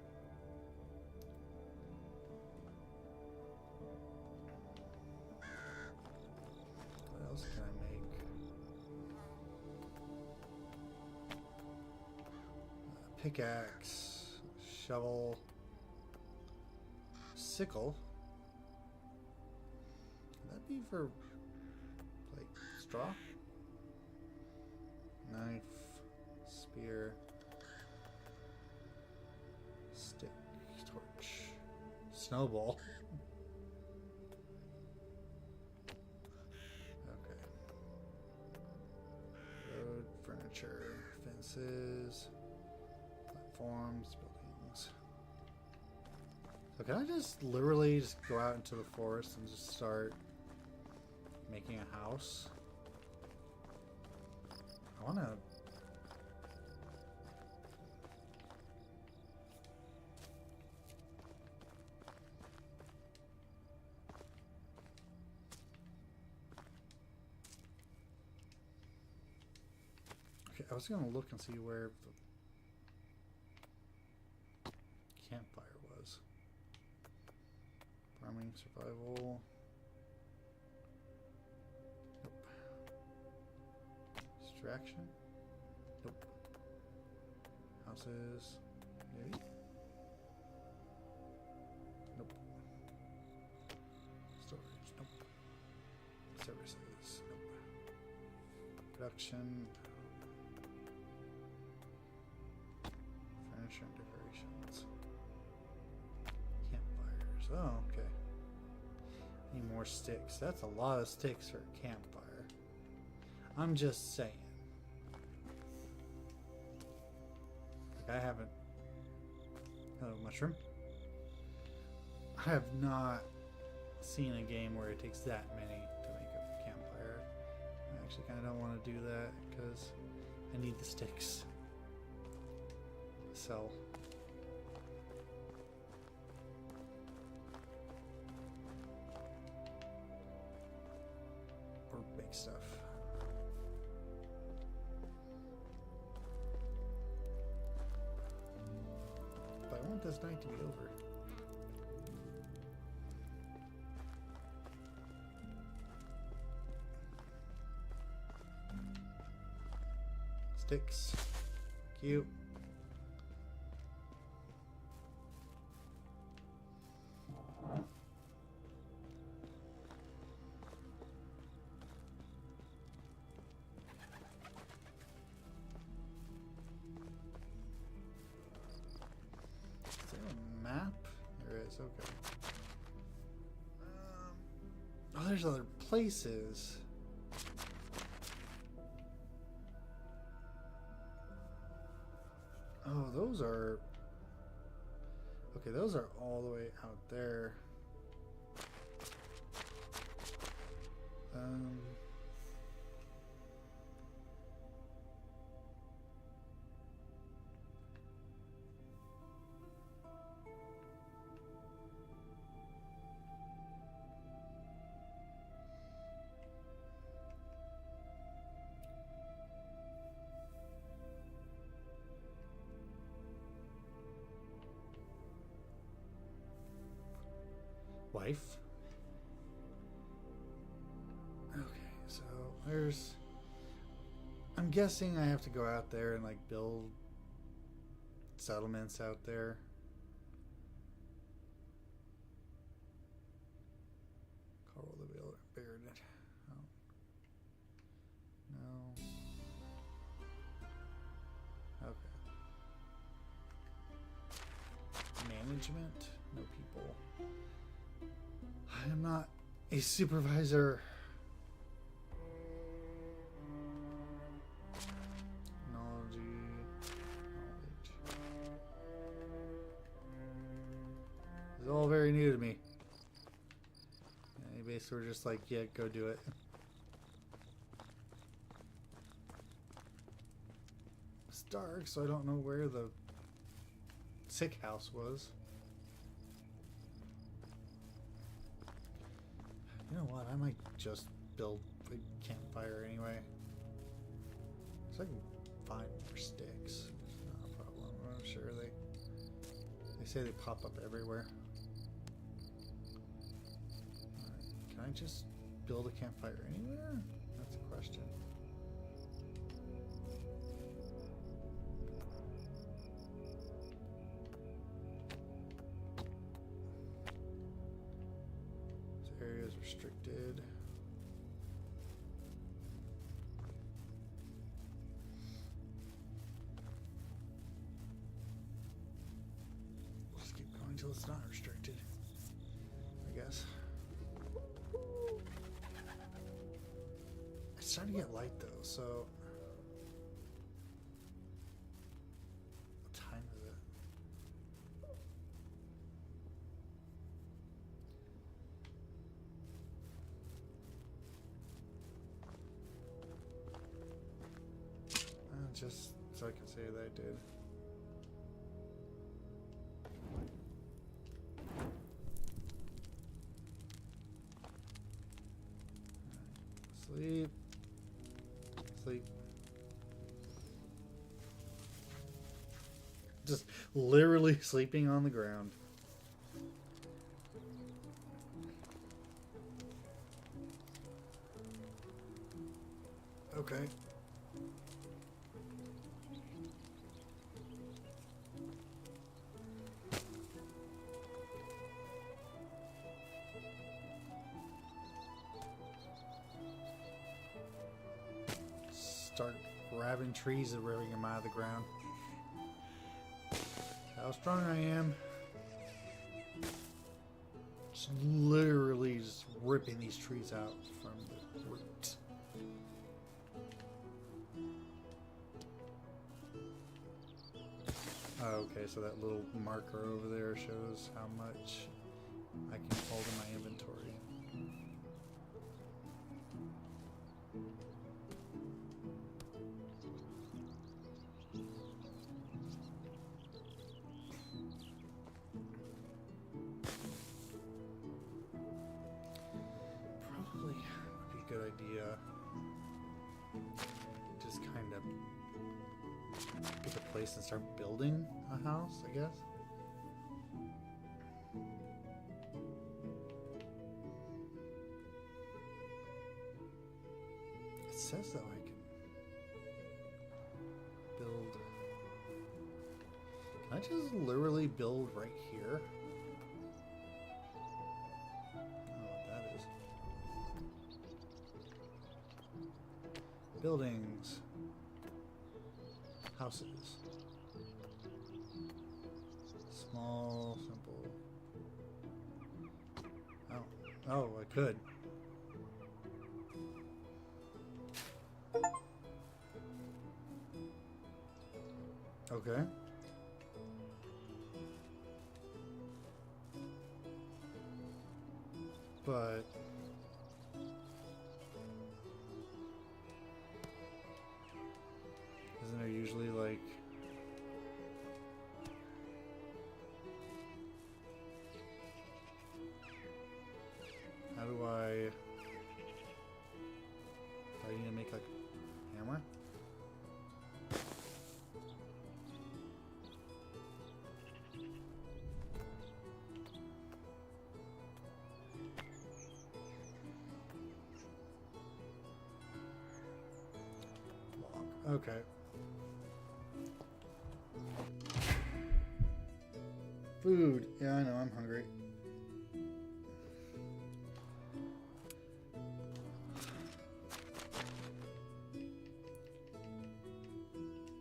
What else can I make? Pickaxe, shovel, sickle. Could that be for like straw? Knife, spear, stick, torch, snowball. Okay. Road, furniture, fences. Platforms, buildings. So can I just literally just go out into the forest and just start making a house? I wanna... Okay, I was gonna look and see where the Survival. Nope. Distraction. Nope. Houses. Maybe. Nope. Storage. Nope. Services. Nope. Production. Furniture and decorations. Campfires. Oh, okay. Need more sticks. That's a lot of sticks for a campfire. I'm just saying. Like, I haven't... Hello, mushroom. I have not seen a game where it takes that many to make a campfire. I actually kind of don't want to do that because I need the sticks. So... or big stuff. But I want this night to be over. Sticks. Cute. Okay. Oh, there's other places. Oh, those are... Okay, those are all the way out there. Wife. Okay, so there's... I'm guessing I have to go out there and like build settlements out there. Coral the Baron. Oh. No. Okay. Management? No people. I am not a supervisor. Knowledge. It's all very new to me. And basically we're just like, yeah, go do it. It's dark, so I don't know where the sick house was. You know what? I might just build a campfire anyway. So I can find more sticks. It's not a problem. I'm sure they say they pop up everywhere. Right. Can I just build a campfire anywhere? That's a question. Area is restricted. We'll just keep going until it's not restricted, I guess. It's starting to get light though, so what time is it? Just so I can say that I did. Sleep. Sleep. Just literally sleeping on the ground. Okay. Start grabbing trees and ripping them out of the ground. How strong I am. Just literally just ripping these trees out from the roots. Okay, so that little marker over there shows how much I can hold in my inventory. Probably would be a good idea. Just kind of get a place and start building a house, I guess. It says though I can build. Can I just literally build right here? I don't know what that is. Buildings. Houses. Small, simple. Oh. Oh, I could. Okay. But isn't there usually like how do I need to make like a hammer? Okay. Food. Yeah, I know, I'm hungry.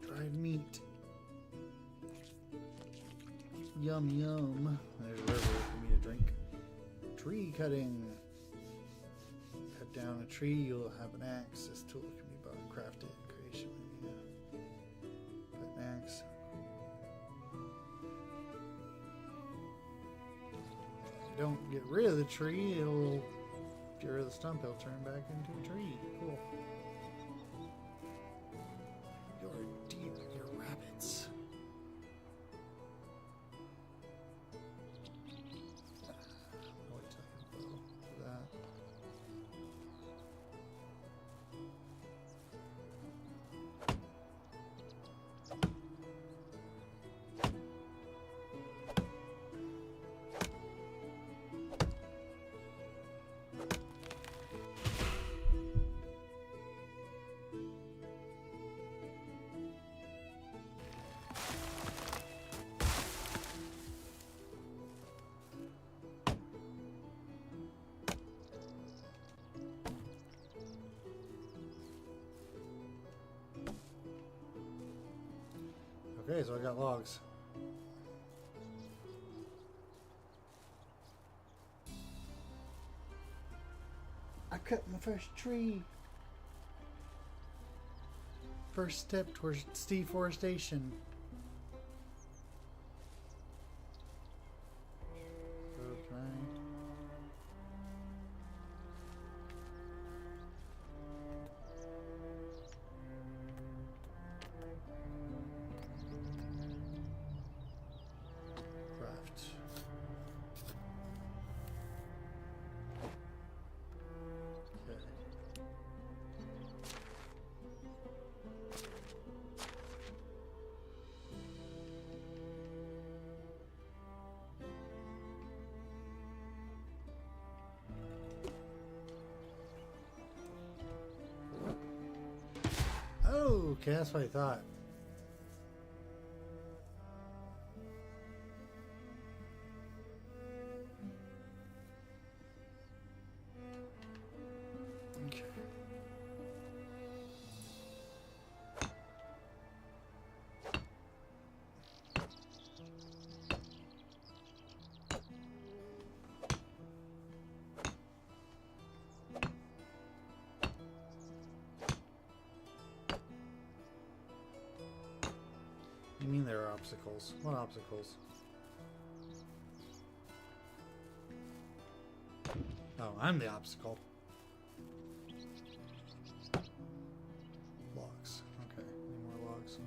Dried meat. Yum yum. There's a river for me to drink. Tree cutting. Cut down a tree, you'll have an axe. This tool can be bought and crafted. Creation. Yeah. Put an axe. If you don't get rid of the tree, it'll get rid of the stump, it'll turn back into a tree. Cool. You're deep, you're rabbits. Wait till I can bow for that. Okay, so I got logs. I cut my first tree. First step towards deforestation. Okay. Craft. Okay. Okay, that's what I thought. Okay. You mean there are obstacles? What obstacles? Oh, I'm the obstacle. Logs. Okay, any more logs?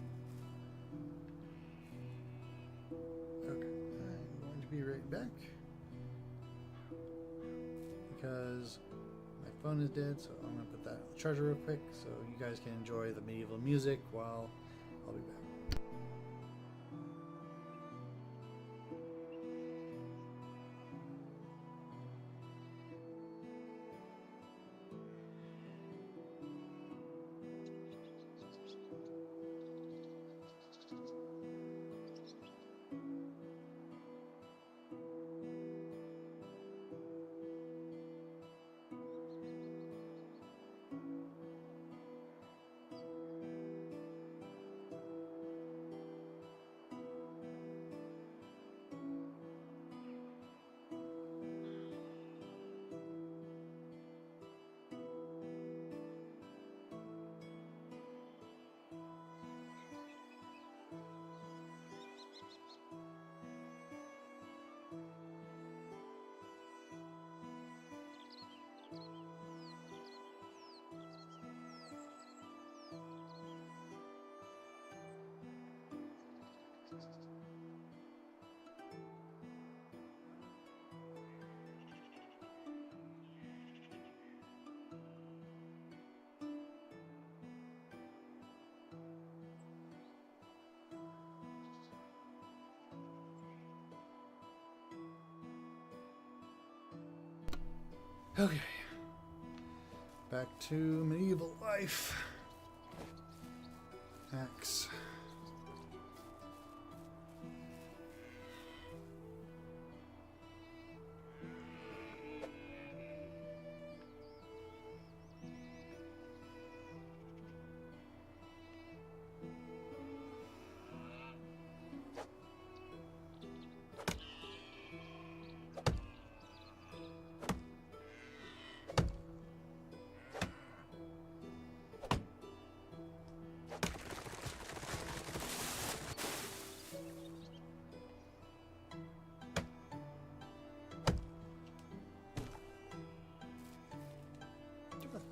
Okay, I'm going to be right back. Because my phone is dead, so I'm going to put that on the charger real quick so you guys can enjoy the medieval music while I'll be back. Okay. Back to medieval life. Axe.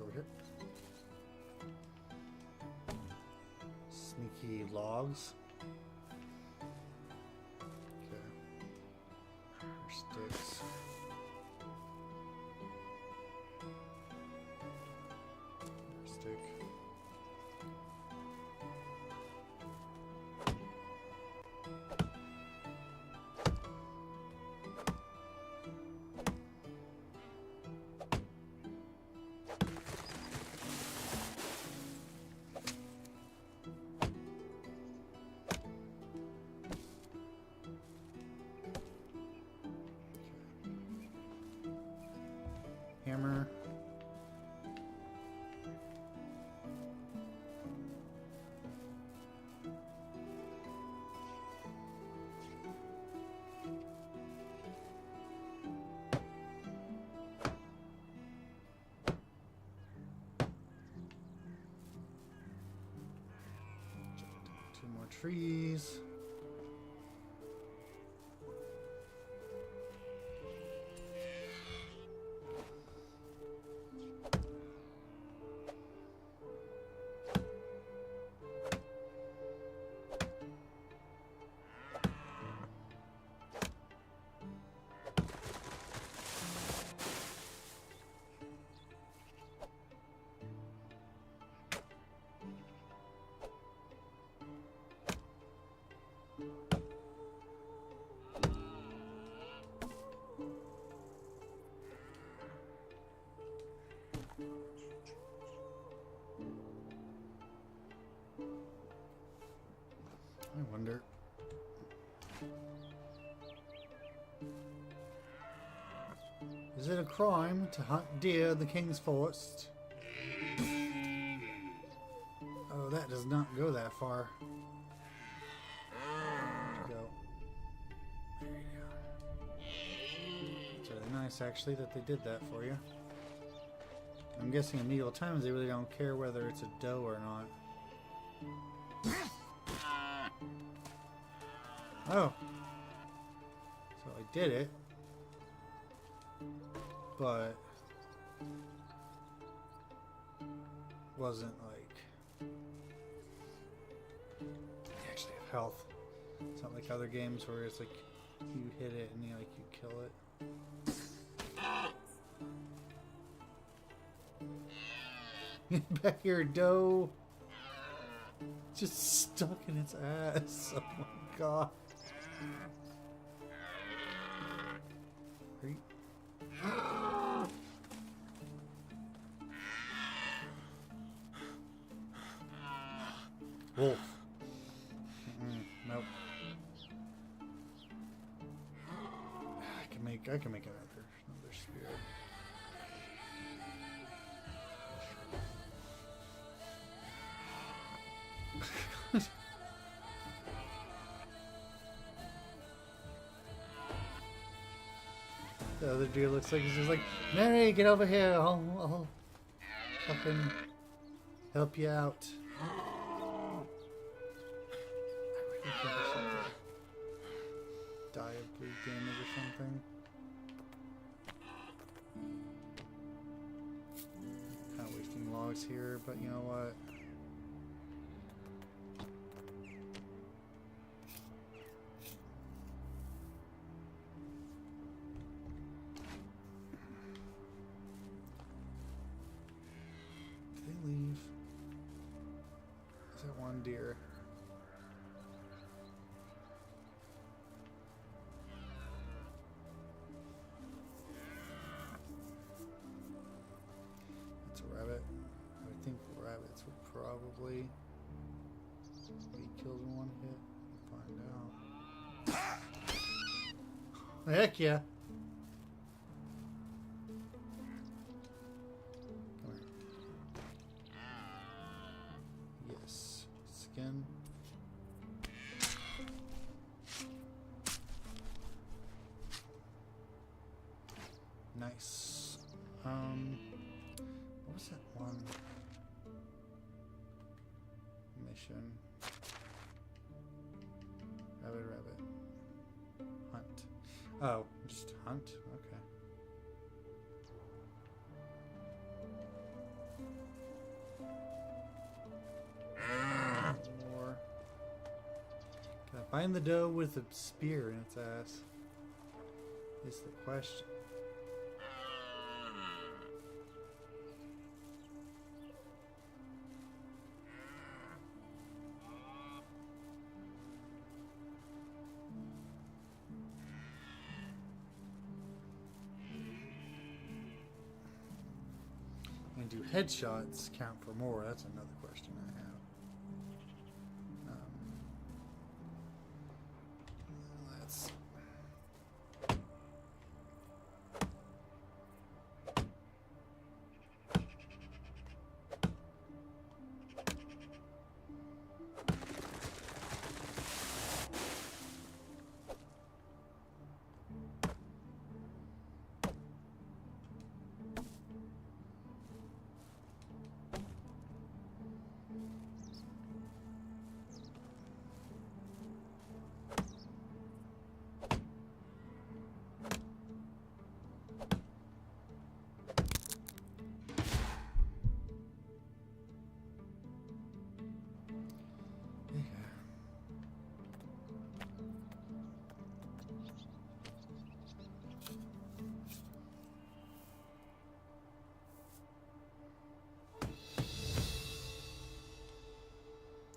Over here. Sneaky logs. Okay. Sticks. Stick. Hammer. Two more trees. wonder. Is it a crime to hunt deer in the king's forest? Oh, that does not go that far. Go. There you go. It's really nice, actually, that they did that for you. I'm guessing in medieval times they really don't care whether it's a doe or not. Oh. So I did it. But wasn't like you actually have health. It's not like other games where it's like you hit it and you kill it. Get back here, doe. Just stuck in its ass. Oh my god. Great. Wolf. Nope. I can make another spear. The other deer looks like he's just like, Mary, get over here. I'll fucking help you out. Die of blue damage or something. Kind of wasting logs here, but you know what? Did they leave? Is that one deer? It's a rabbit. I would think rabbits would probably be killed in one hit. We'll find out. Heck yeah. Come here. Yes. Skin. Nice. What was that one mission? Rabbit. Hunt. Oh, just hunt? Okay. Or can I find the doe with a spear in its ass? Is the question. And do headshots count for more? That's another question I have. Let's.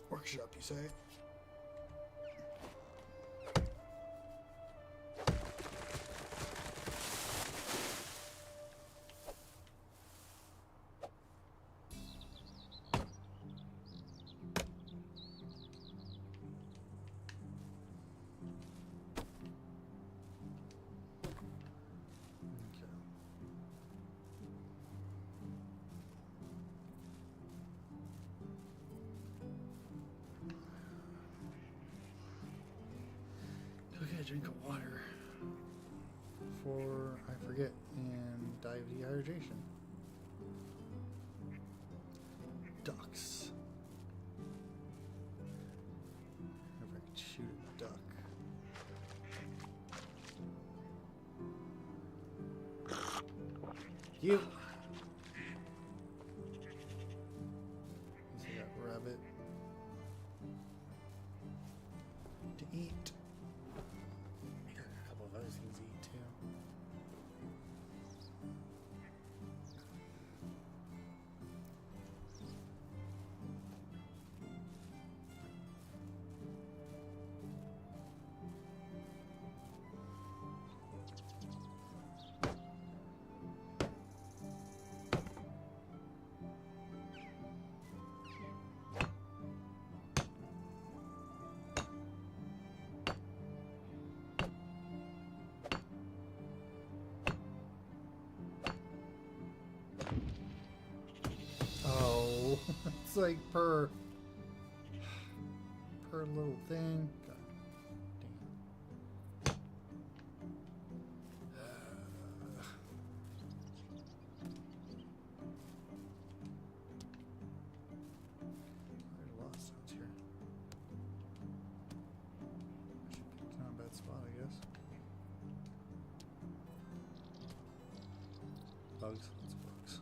Workshop, you say? drink of water before I forget and die of dehydration. Ducks. If I could shoot a duck. You. See that rabbit to eat. I got a couple of other things to eat too. Oh, it's like per little thing. God damn. There's a lot of stones here. It's not a bad spot, I guess. Bugs. Lots of bugs.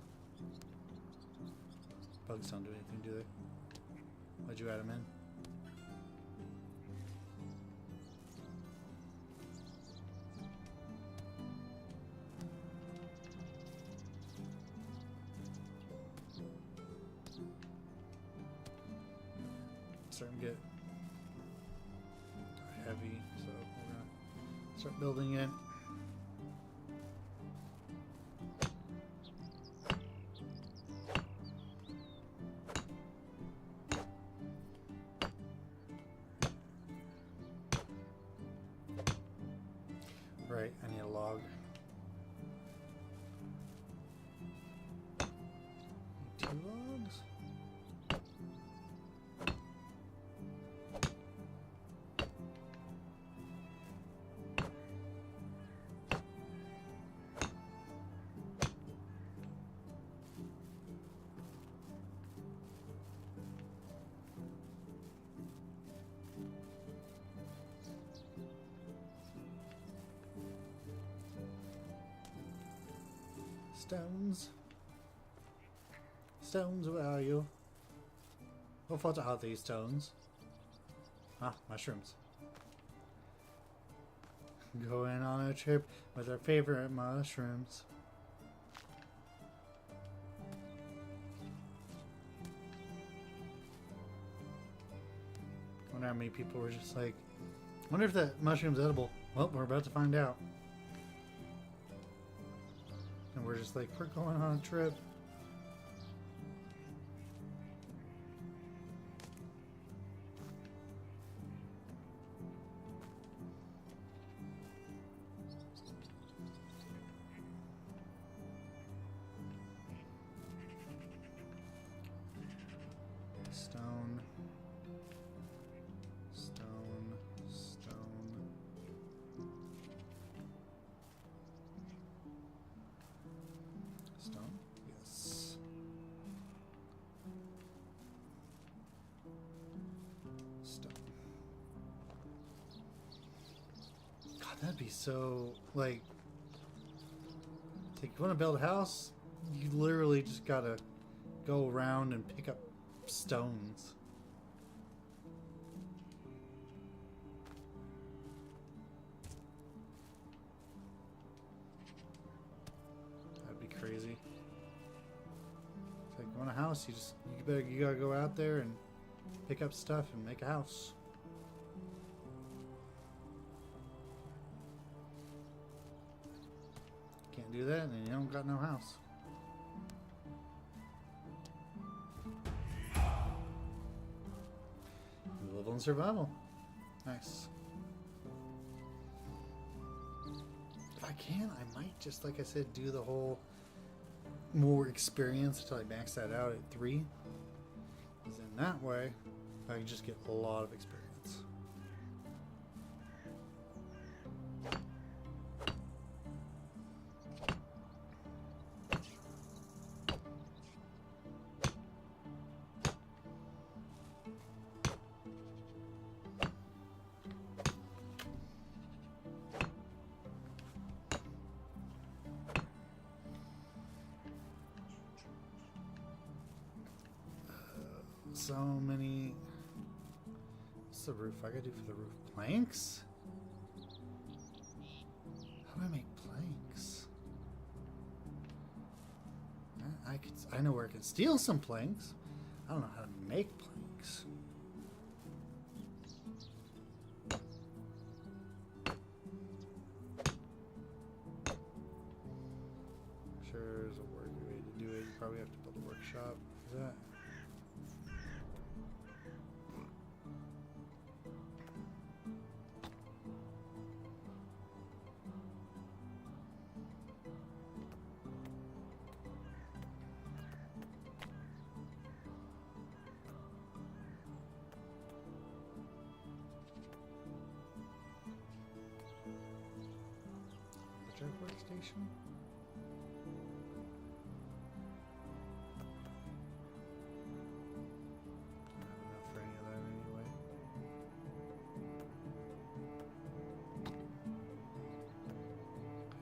Bugs don't do anything, do they? Why'd you add them in? Starting to get heavy, so we're gonna start building it. Right, I need a log. Need 2 logs? Stones. Stones, where are you? What are these stones? Ah, mushrooms. Going on a trip with our favorite mushrooms. I wonder how many people were just like, I wonder if that mushroom's edible. Well, we're about to find out. And we're just like, we're going on a trip. Stone. Stone. Stone. Stone? Yes. Stone. God, that'd be so, like, you want to build a house? You literally just gotta go around and pick up stones. That'd be crazy. It's like, you want a house? You gotta go out there and pick up stuff and make a house. Can't do that, and then you don't got no house. Level in survival. Nice. If I can, I might just, like I said, do the whole more experience until I max that out at 3. Because in that way, I can just get a lot of experience. So many. What's the roof? I gotta do for the roof planks? How do I make planks? I know where I can steal some planks. I don't know how to make planks. Sure, there's a way to do it. You probably have to build a workshop. Is that? Workstation. Not enough for any of that anyway.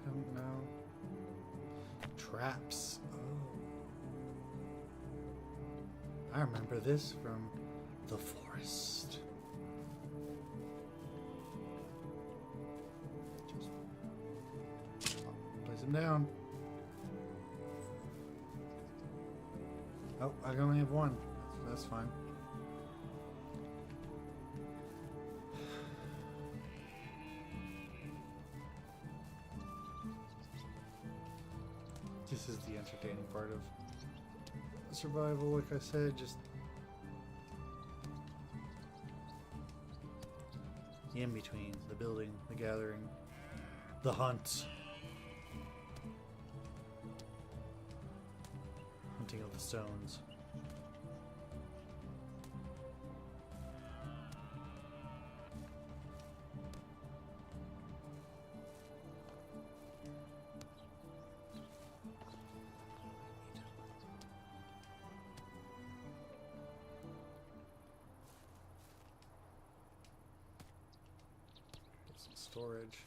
I don't know. Traps. Oh. I remember this from the forest. Him down. Oh, I only have one. That's fine. This is the entertaining part of survival, like I said, just the in-between, the building, the gathering, the hunt. Hunting of the stones. Get some storage.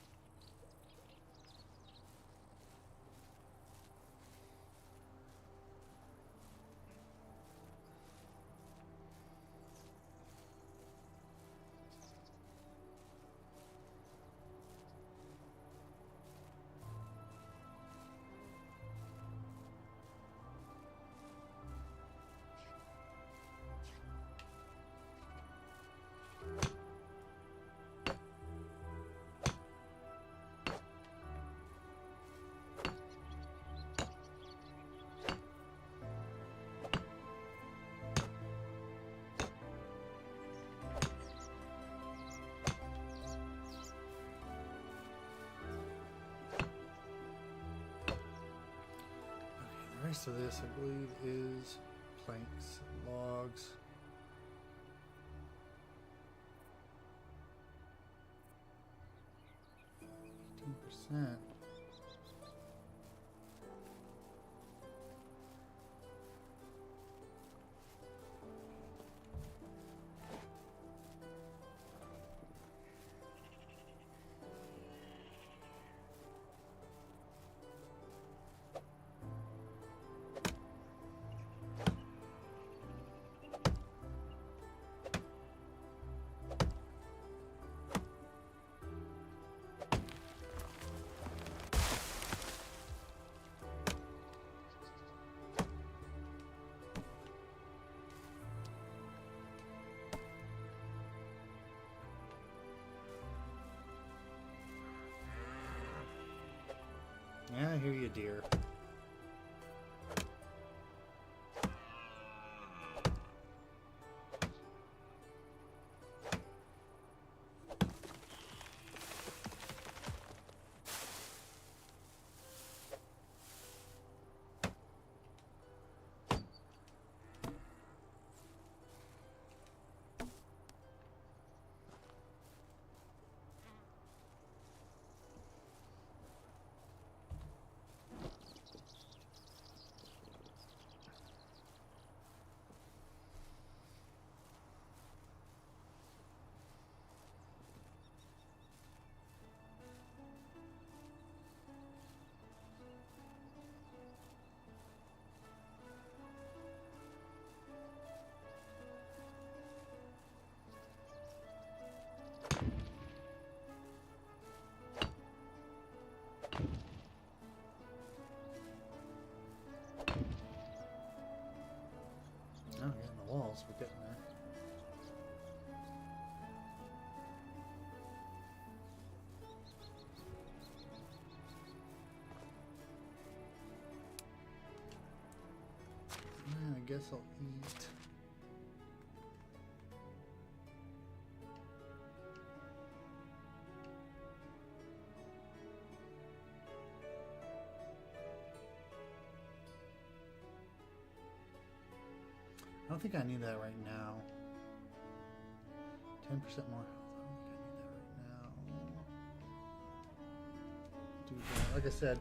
The rest of this, I believe, is planks, logs. %. Yeah, I hear you, dear. almost getting there. Yeah, I guess I'll eat. I don't think I need that right now. 10% more health. I don't think I need that right now. Do that. Like I said,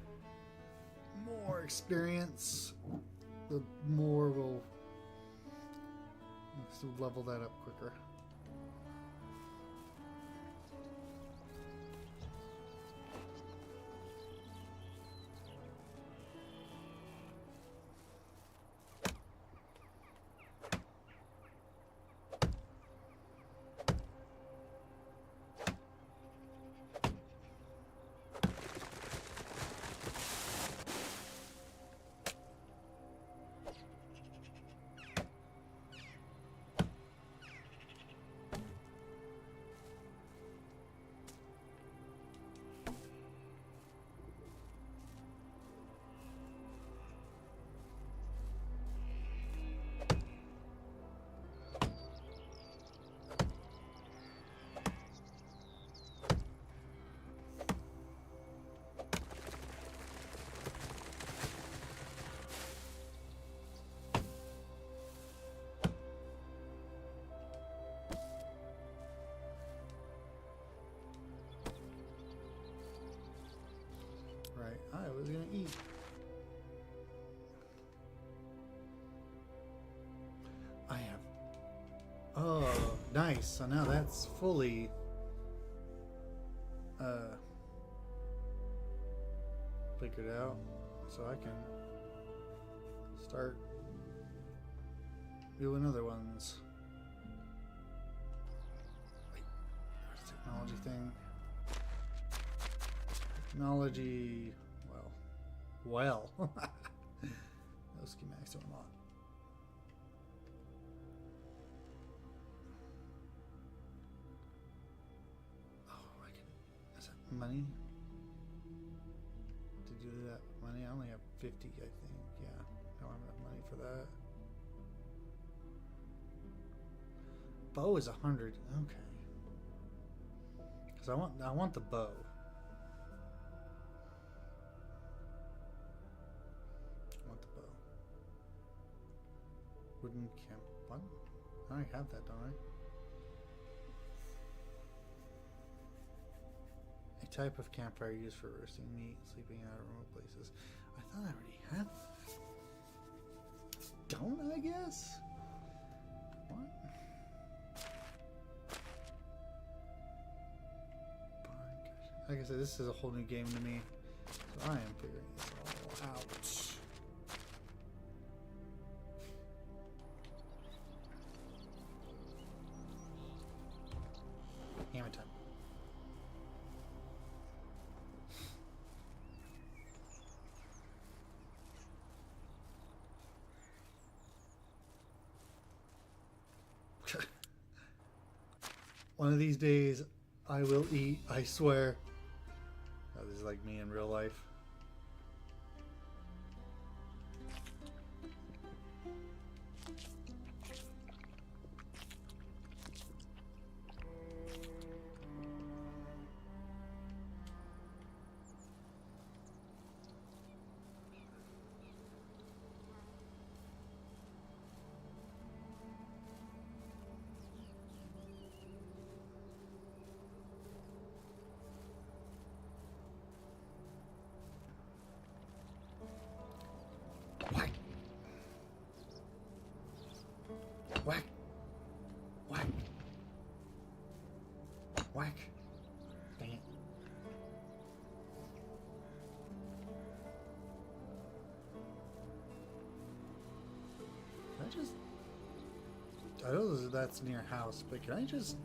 more experience, the more we'll level that up quicker. Right, I was gonna eat. I have. Oh, nice. So now that's fully figured out. So I can start doing other ones. Wait, where's the technology thing? Technology, well, those schematics don't lot. Oh, I can, is that money? To do that money, I only have 50, I think, yeah, I don't have enough money for that. Bow is 100, okay. Because I want the bow. Wooden camp. What? I already have that, don't I? A type of campfire used for roasting meat, sleeping out at remote places. I thought I already had that. Don't I guess? What? Like I said, this is a whole new game to me. So I am figuring this all out. Hammer time. One of these days, I will eat, I swear. Oh, this is like me in real life. Whack. Whack. Whack. Whack. Dang it. Can I just... I know that's near house, but can I just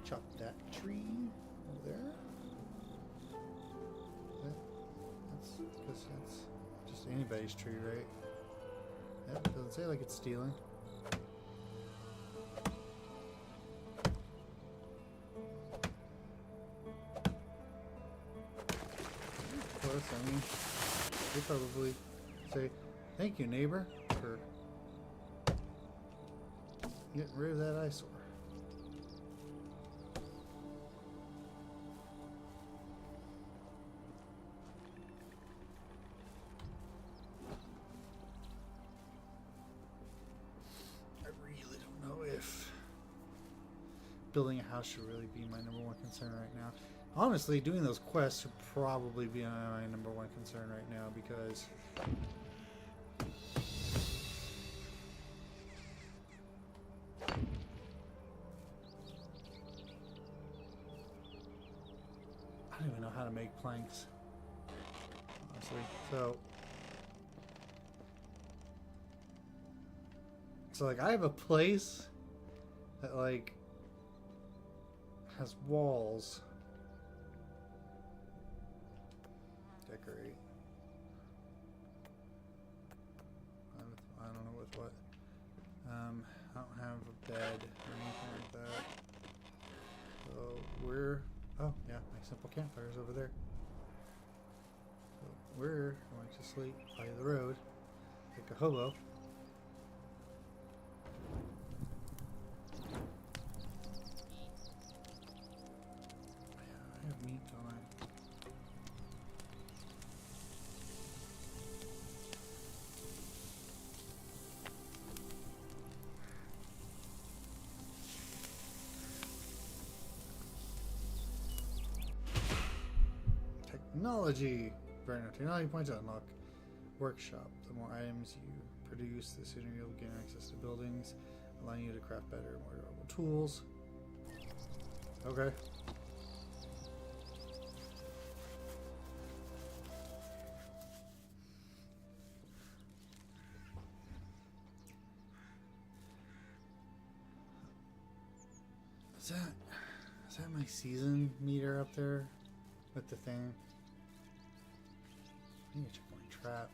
chop that tree over there? That's because that's just anybody's tree, right? Yep, doesn't say like it's stealing. us. I mean, they probably say, thank you, neighbor, for getting rid of that eyesore. I really don't know if building a house should really be my number one concern right now. Honestly, doing those quests should probably be my number one concern right now because I don't even know how to make planks, honestly. So like I have a place that like has walls. Decorate. I don't know with what. I don't have a bed or anything like that. So we're, oh yeah, my simple campfire's over there. So we're going to sleep by the road like a hobo. Yeah, I have meat, don't I? Technology! Burner. Technology points to unlock. Workshop. The more items you produce, the sooner you'll gain access to buildings, allowing you to craft better, more durable tools. Okay. Is that my season meter up there with the thing? I need to check my trap.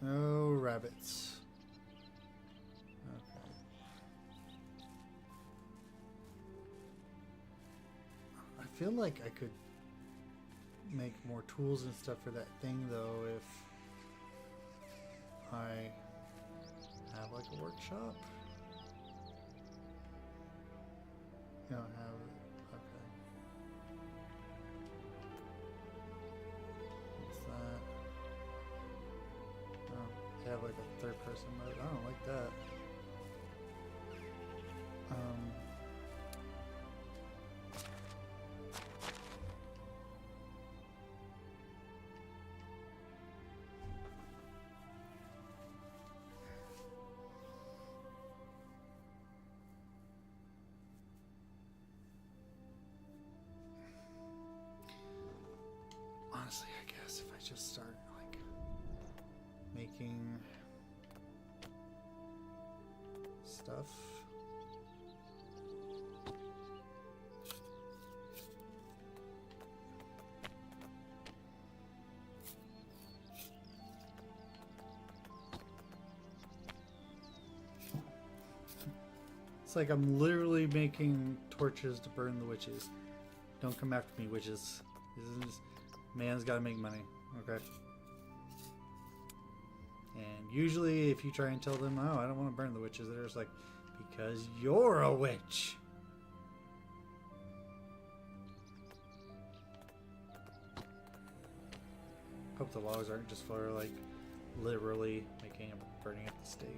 No rabbits. Okay. I feel like I could make more tools and stuff for that thing though if I have like a workshop. You don't have it. Okay. What's that? Oh, they have like a third person mode. I don't like that. Honestly, I guess if I just start like making stuff. It's like I'm literally making torches to burn the witches. Don't come after me, witches. This is man's gotta make money, okay? And usually if you try and tell them, oh, I don't want to burn the witches, they're just like, because you're a witch. Hope the logs aren't just for like literally making and burning at the stake.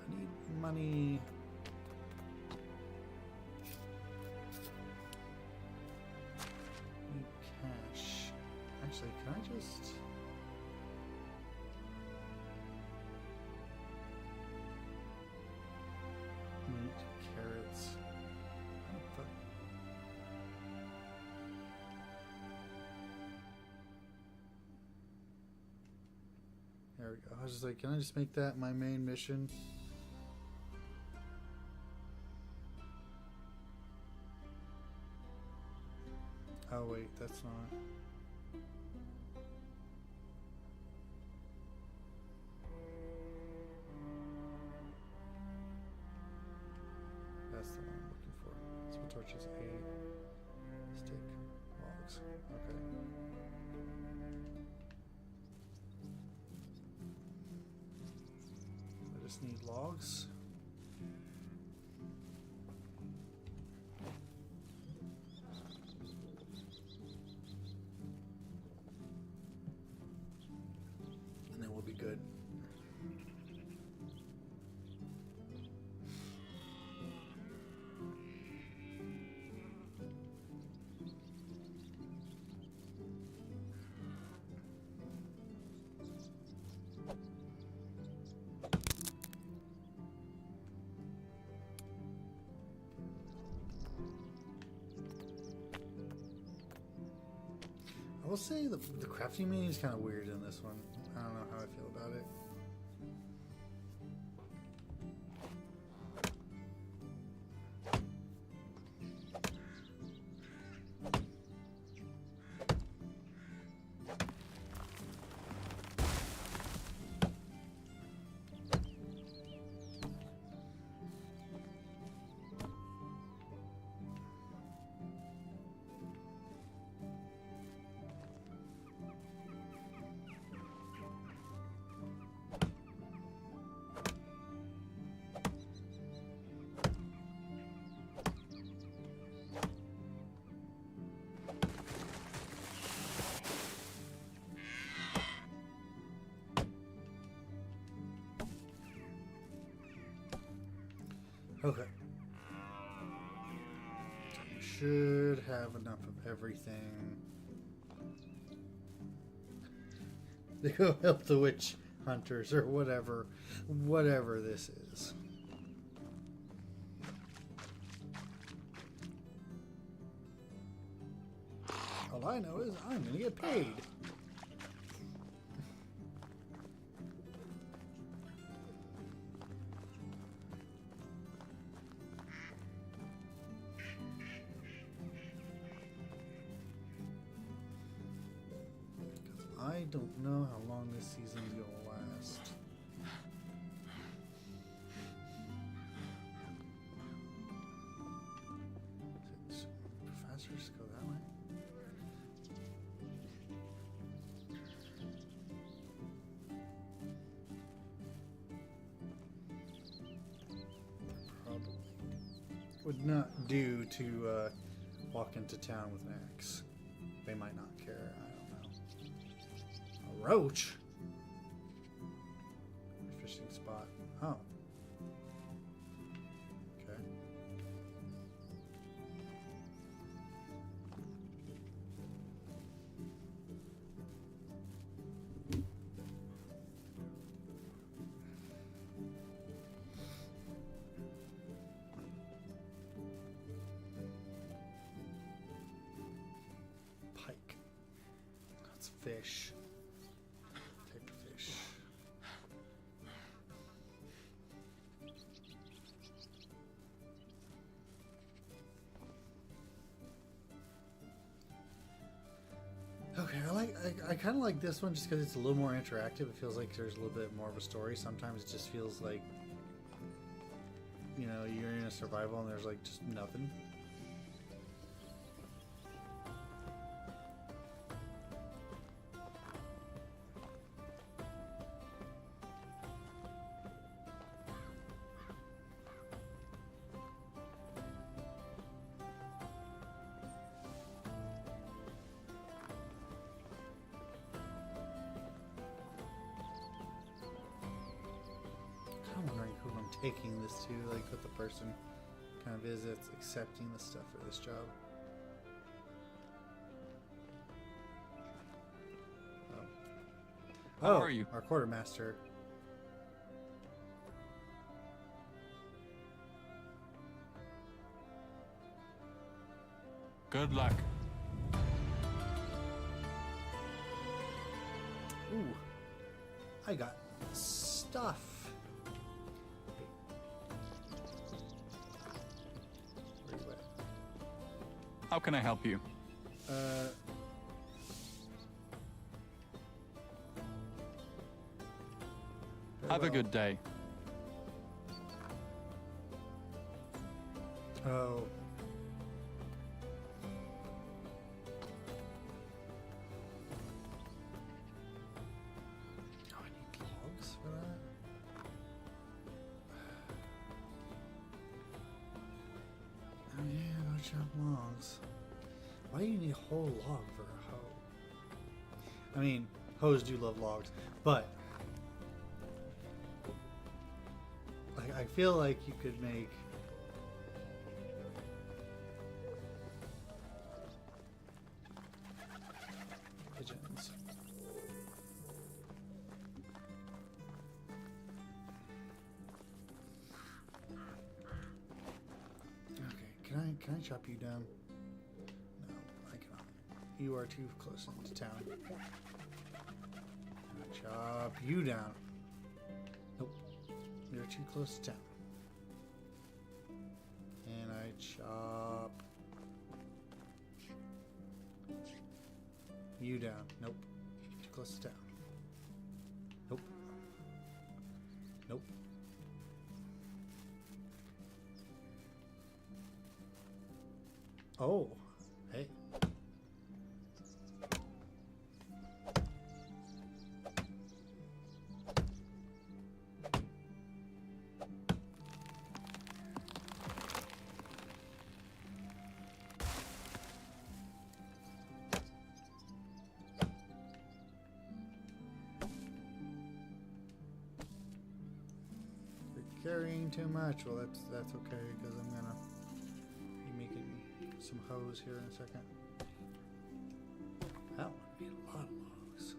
I need money. Cash. Actually, can I just... Meat, carrots. Oh, fuck. There we go. I was just like, can I just make that my main mission? Oh wait, that's not. logs. Okay. I just need logs. And then we'll be good. I will say the crafting menu is kind of weird in this one. I don't know how I feel about it. Okay. Should have enough of everything to go help the witch hunters or whatever this is. All I know is I'm gonna get paid. I don't know how long this season's gonna last. Professors go that way? Probably would not do to walk into town with an axe. They might not care. I don't know. A roach? Fishing spot. Oh. Okay. Pike. That's fish. Type of fish. Okay, I kind of like this one just because it's a little more interactive. It feels like there's a little bit more of a story. Sometimes it just feels like, you know, you're in a survival and there's like just nothing. I'm wondering who I'm taking this to, like what the person kind of is that's accepting the stuff for this job. How are you? Our quartermaster. Good luck. Ooh, I got stuff. Where you at? How can I help you? Have a good day. Oh. chop logs. Why do you need a whole log for a hoe? I mean, hoes do love logs, but like I feel like you could make pigeons. Okay, can I chop you down? No, I cannot. You are too close into town. I chop you down. Nope. You're too close to town. And I chop you down. Nope. Too close to town. Nope. Nope. Oh. Hey. Carrying too much. Well, that's okay because I'm gonna be making some hose here in a second. That would be a lot of logs.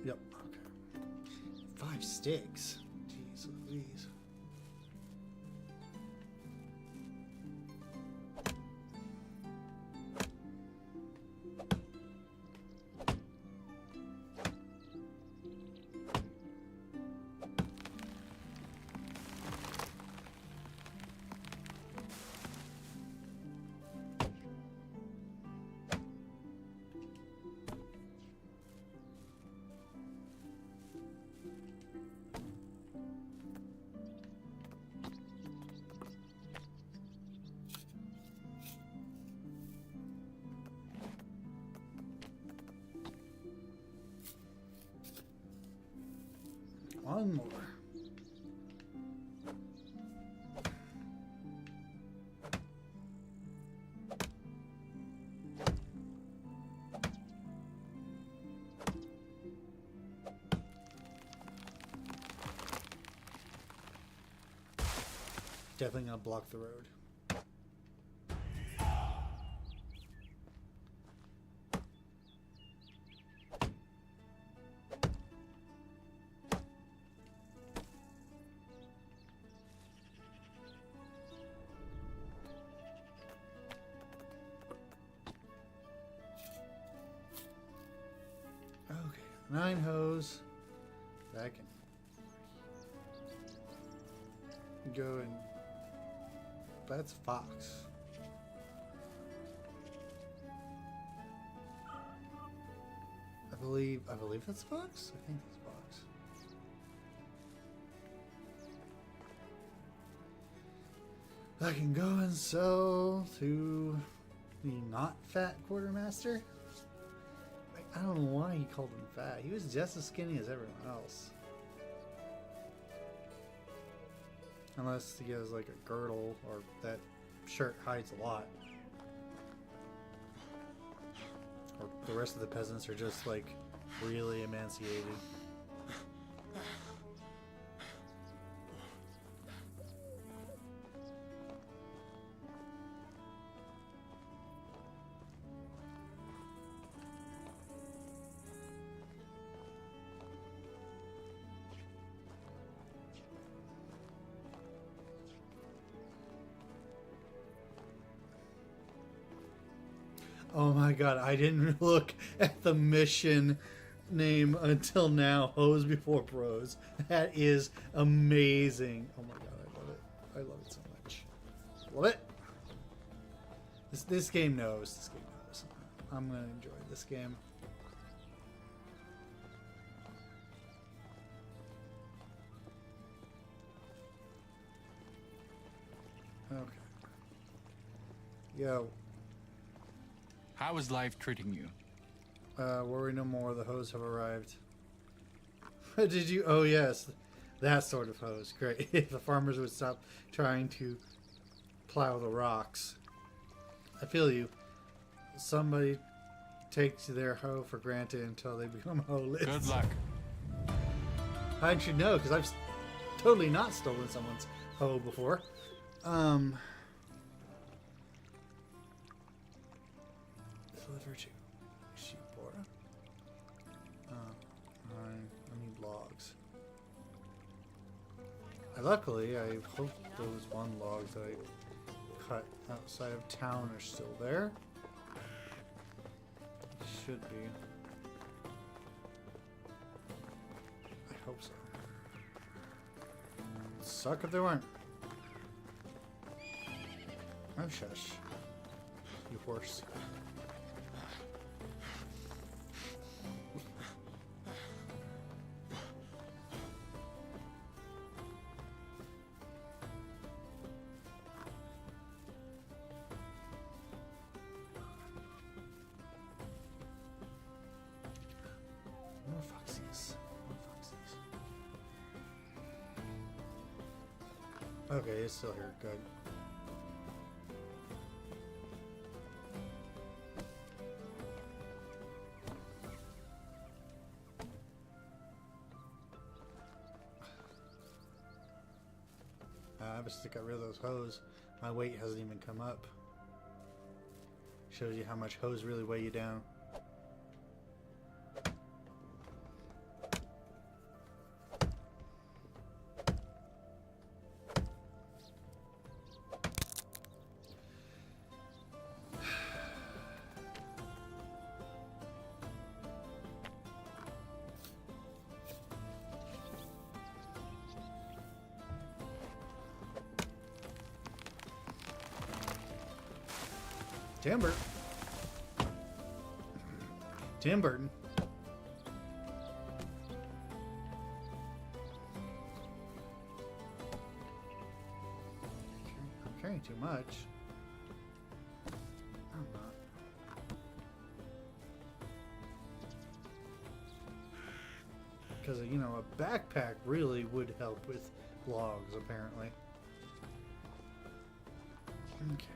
Yep, okay. 5 sticks. Jeez Louise. One more. Definitely gonna block the road. Okay, 9 hose. I can go and that's fox. I believe that's fox. I think that's fox. I can go and sell to the not fat quartermaster. I don't know why he called him fat. He was just as skinny as everyone else. Unless he has like a girdle or that shirt hides a lot. Or the rest of the peasants are just like really emaciated. Oh my god, I didn't look at the mission name until now. Hoes Before Bros. That is amazing. Oh my god, I love it. I love it so much. Love it. This game knows. This game knows. I'm gonna enjoy this game. Okay. Yo. How is life treating you? Worry no more. The hose have arrived. Did you? Oh yes, that sort of hose. Great. If the farmers would stop trying to plow the rocks. I feel you. Somebody takes their hoe for granted until they become hoeless. Good luck. I should know because I've totally not stolen someone's hoe before. Deliver to Shipora. I need logs. Luckily, I hope those one logs that I cut outside of town are still there. Should be. I hope so. It'd suck if they weren't. Oh, shush. You horse. More foxies. More foxies. Okay, it's still here. Good. I just got rid of those hose. My weight hasn't even come up. Shows you how much hose really weigh you down. Tim Burton. I'm carrying too much. I'm not. Because, you know, a backpack really would help with logs, apparently. Okay.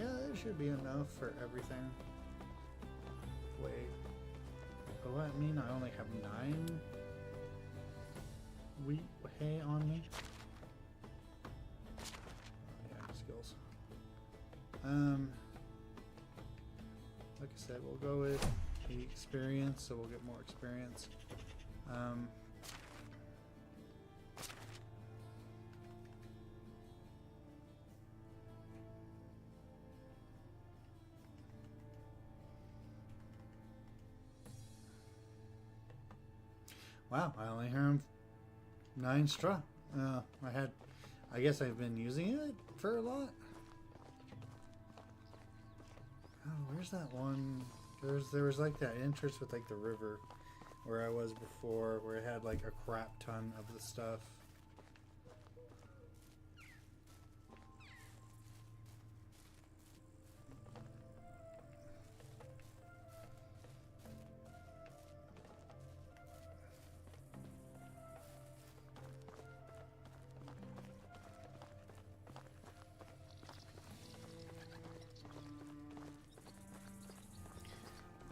Yeah, it should be enough for everything. Wait. Oh, I mean, I only have 9 wheat hay on me. Yeah, skills. Like I said, we'll go with the experience, so we'll get more experience. Wow, I only have 9 straw. I guess I've been using it for a lot. Oh, where's that one? There was like that entrance with like the river where I was before, where it had like a crap ton of the stuff.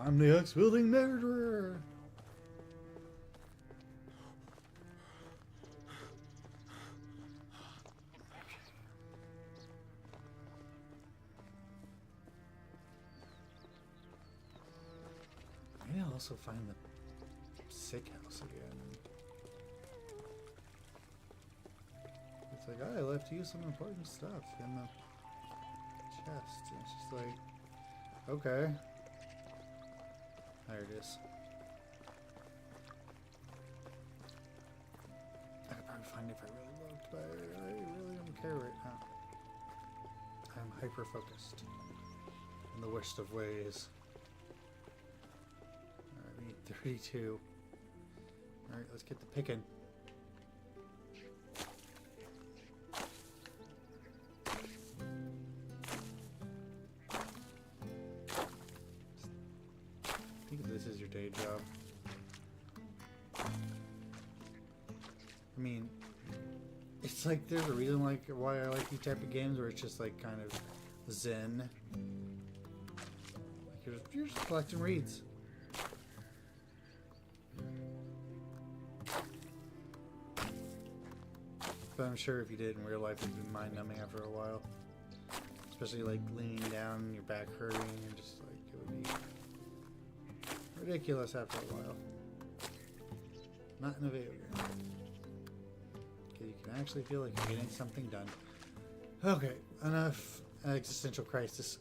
I'm the axe-wielding murderer! Maybe I'll also find the sick house again. It's like, oh, I left you some important stuff in the chest. And it's just like, okay. There it is. I could probably find it if I really looked, but I really don't care right now. I'm hyper focused in the worst of ways. Alright, we need 32. Alright, let's get the picking. Think of this as your day job. I mean, it's like there's a reason like why I like these type of games where it's just like kind of zen. Like you're just collecting reads. But I'm sure if you did in real life, it'd be mind numbing after a while. Especially like leaning down, your back hurting, and just like it would be ridiculous after a while. Not in a video game. You can actually feel like you're getting something done. Okay, enough existential crisis.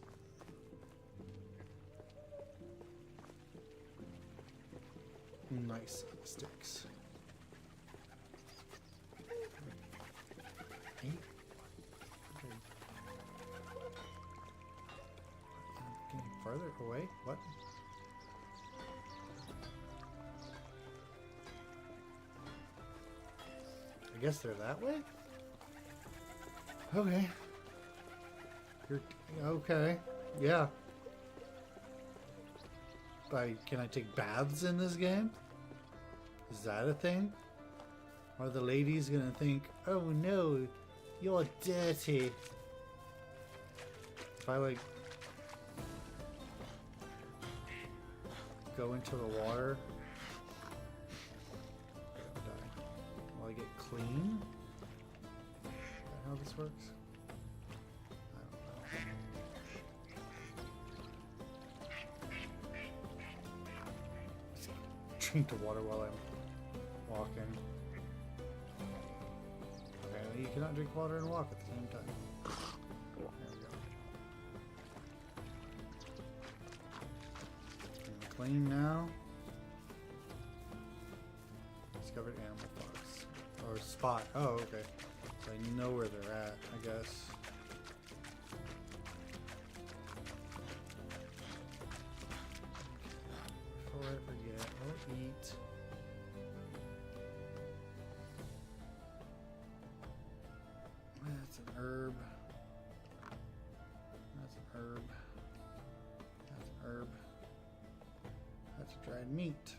Nice sticks. 8? Okay. I'm getting farther away? What? I guess they're that way? Okay. You're okay. Yeah. Can I take baths in this game? Is that a thing? Are the ladies gonna think, oh no, you're dirty? If I like go into the water, will I get clean? Is that how this works? I don't know. Drink the water while I'm walking. Okay, you cannot drink water and walk at the same time. There we go. I'm clean now. Discovered animal parks. Or spot. Oh, okay. So I know where they're at, I guess. Before I forget, I'll eat. That's an herb. That's an herb. That's an herb. That's dried meat.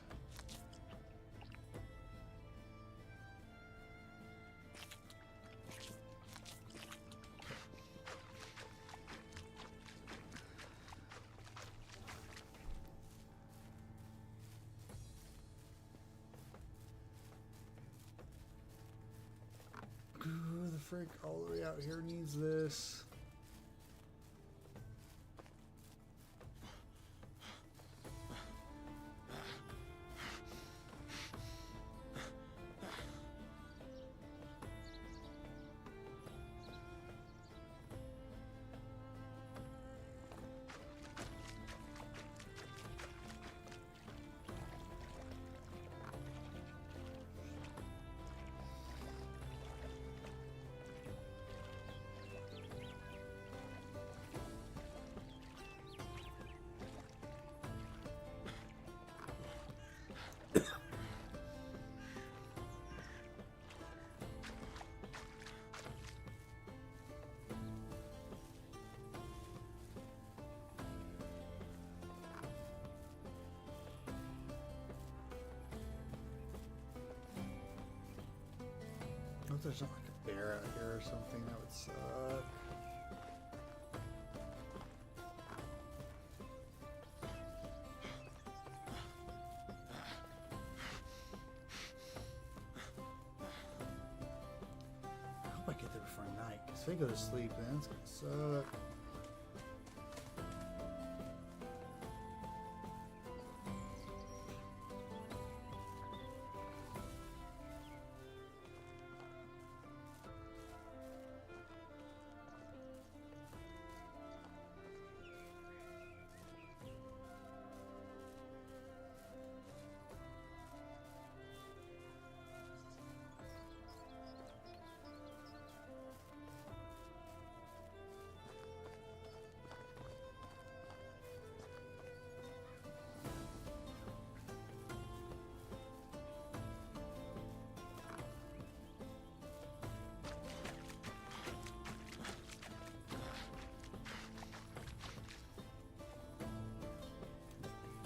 Who the frick all the way out here needs this? I hope there's not like a bear out here or something. That would suck. I hope I get there before night, because if I go to sleep, then it's gonna suck.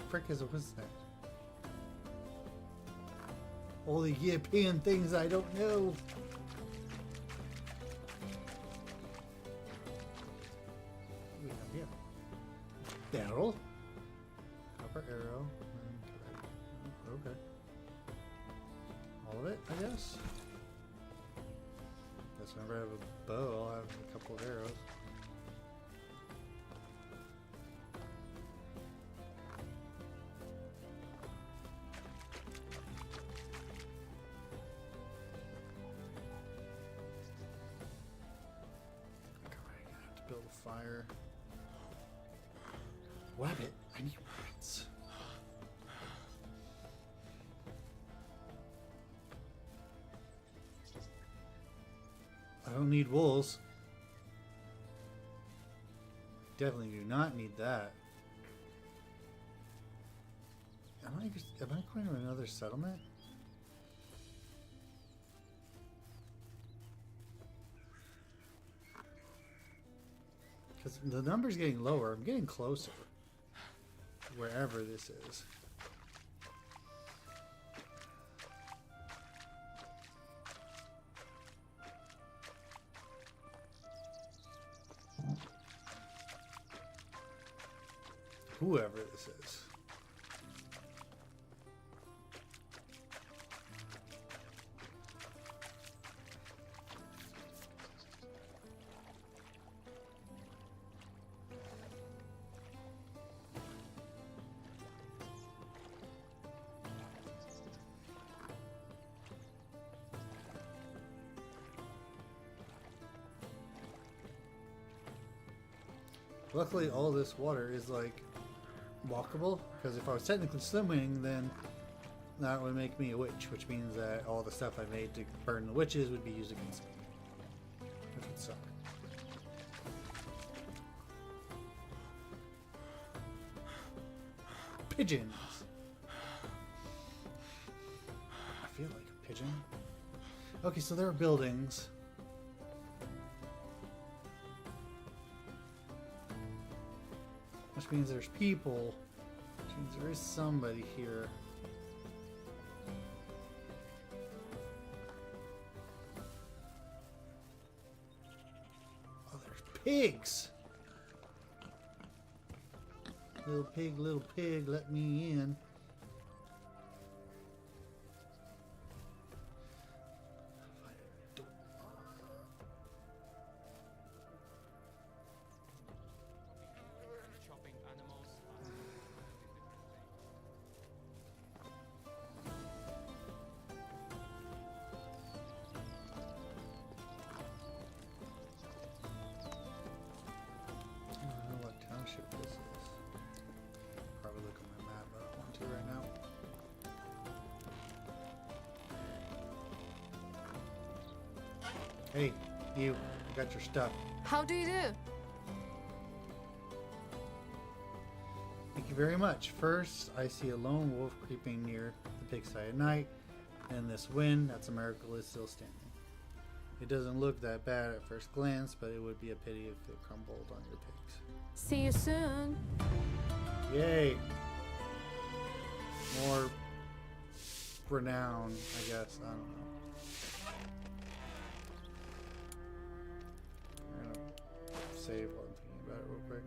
frick is a what's that? All the European things I don't know. What do we have here? Barrel. Copper arrow. Okay. All of it, I guess. Guess whenever I have a bow, I'll have a couple of arrows. Build a fire. Rabbit! I need rabbits. I don't need wolves. Definitely do not need that. Am I going to another settlement? Because the number's getting lower. I'm getting closer. Wherever this is. Whoever this is. Luckily, all this water is like walkable, because if I was technically swimming, then that would make me a witch, which means that all the stuff I made to burn the witches would be used against me, which would suck. Pigeons! I feel like a pigeon. Okay, so there are buildings. Which means there's people. Which means there is somebody here. Oh, there's pigs! Little pig, let me in. This is. Probably look on my map, but I don't want to right now. Hey, you, I got your stuff. How do you do? Thank you very much. First, I see a lone wolf creeping near the pigsty at night, and this wind, that's a miracle, is still standing. It doesn't look that bad at first glance, but it would be a pity if it crumbled on your pigs. See you soon. Yay! More renown, I guess. I don't know. I'm gonna save while I'm thinking about it real quick.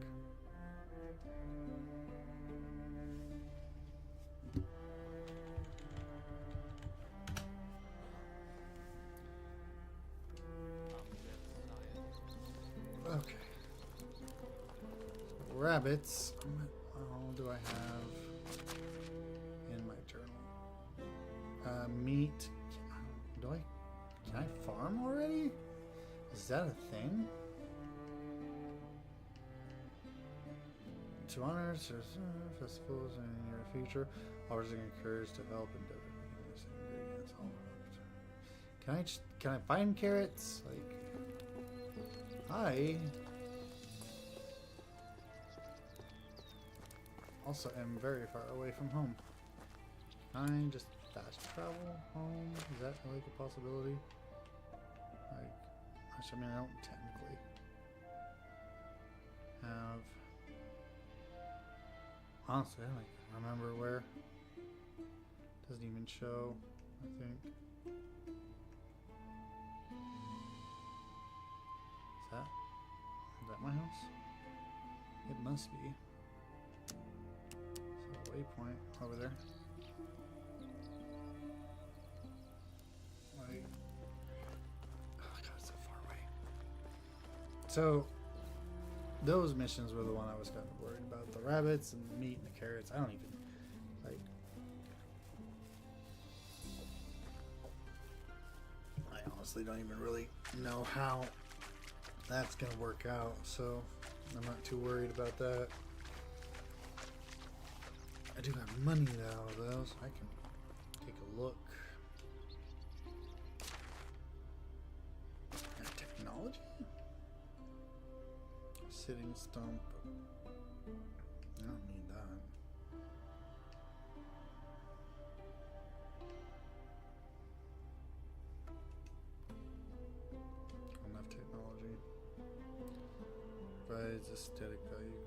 Okay. Rabbits. How do I have in my journal? Meat. Can I farm already? Is that a thing? To honor festivals in the near future, offers encouraged to help and ingredients. Can I find carrots? Like, hi. Also am very far away from home. Can I just fast travel home? Is that like a possibility? Like, actually, I mean, I don't technically have. Honestly, I remember where. Doesn't even show, I think. Is that my house? It must be. So waypoint over there. Wait. Oh god, it's so far away. So those missions were the one I was kind of worried about. The rabbits and the meat and the carrots. I don't even like. I honestly don't even really know how that's gonna work out, so I'm not too worried about that. I do have money now though, so I can take a look at technology. Sitting stump. I don't need that. Enough technology. Provides aesthetic value.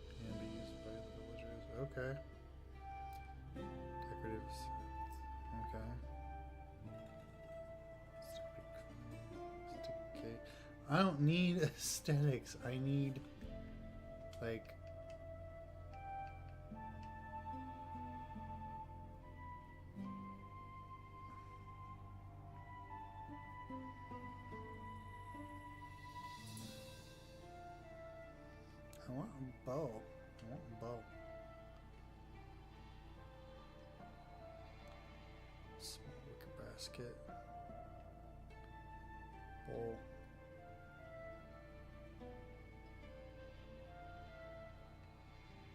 Can be used by the villagers. Okay. Decorative. Okay. Okay. I don't need aesthetics. I need like I want a bow. I want a bow. Small wicker basket. Bowl.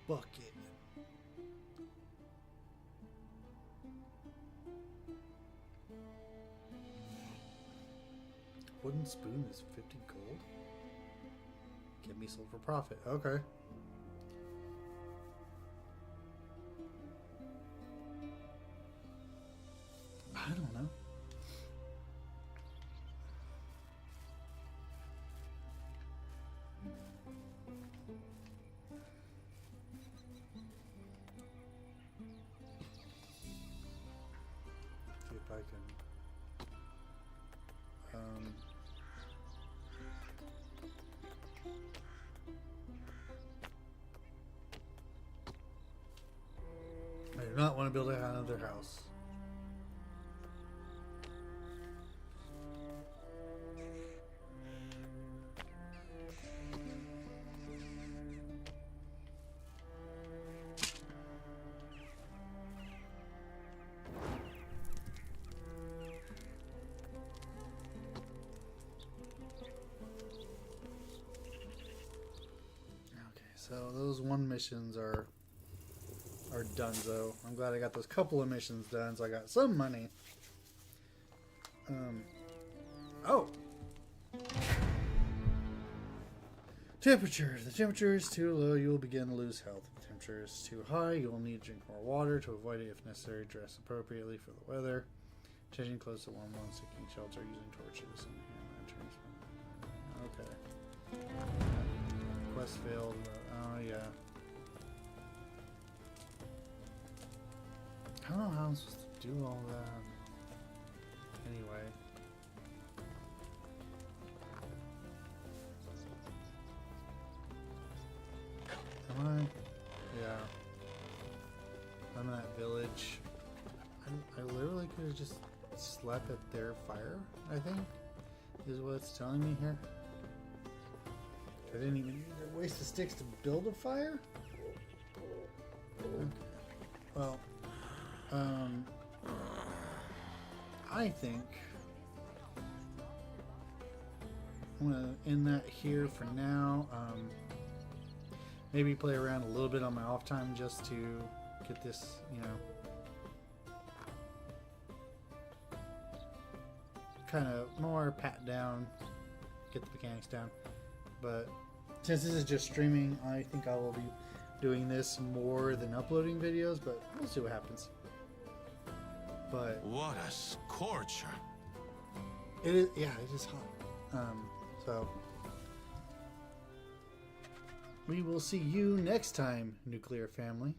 Bucket. Wooden spoon is 50 gold. Can be sold for profit. Okay. I don't know. See if I can. I do not want to build another house. So those one missions are done though. I'm glad I got those couple of missions done, so I got some money. Oh! Temperature. The temperature is too low, you will begin to lose health. If the temperature is too high, you will need to drink more water to avoid it if necessary. Dress appropriately for the weather. Changing clothes to warm ones, seeking shelter, using torches and hand lanterns. Okay. Quest failed. Oh yeah. I don't know how I'm supposed to do all that. Anyway. Am I? Yeah. I'm in that village. I literally could have just slept at their fire, I think, is what it's telling me here. I didn't even need to waste the sticks to build a fire? Okay. Well, I think I'm gonna end that here for now. Maybe play around a little bit on my off time just to get this, you know, kind of more pat down, get the mechanics down. But since this is just streaming, I think I will be doing this more than uploading videos, but we'll see what happens. But What a scorcher. it is, yeah, it is hot. So we will see you next time, Nuclear Family.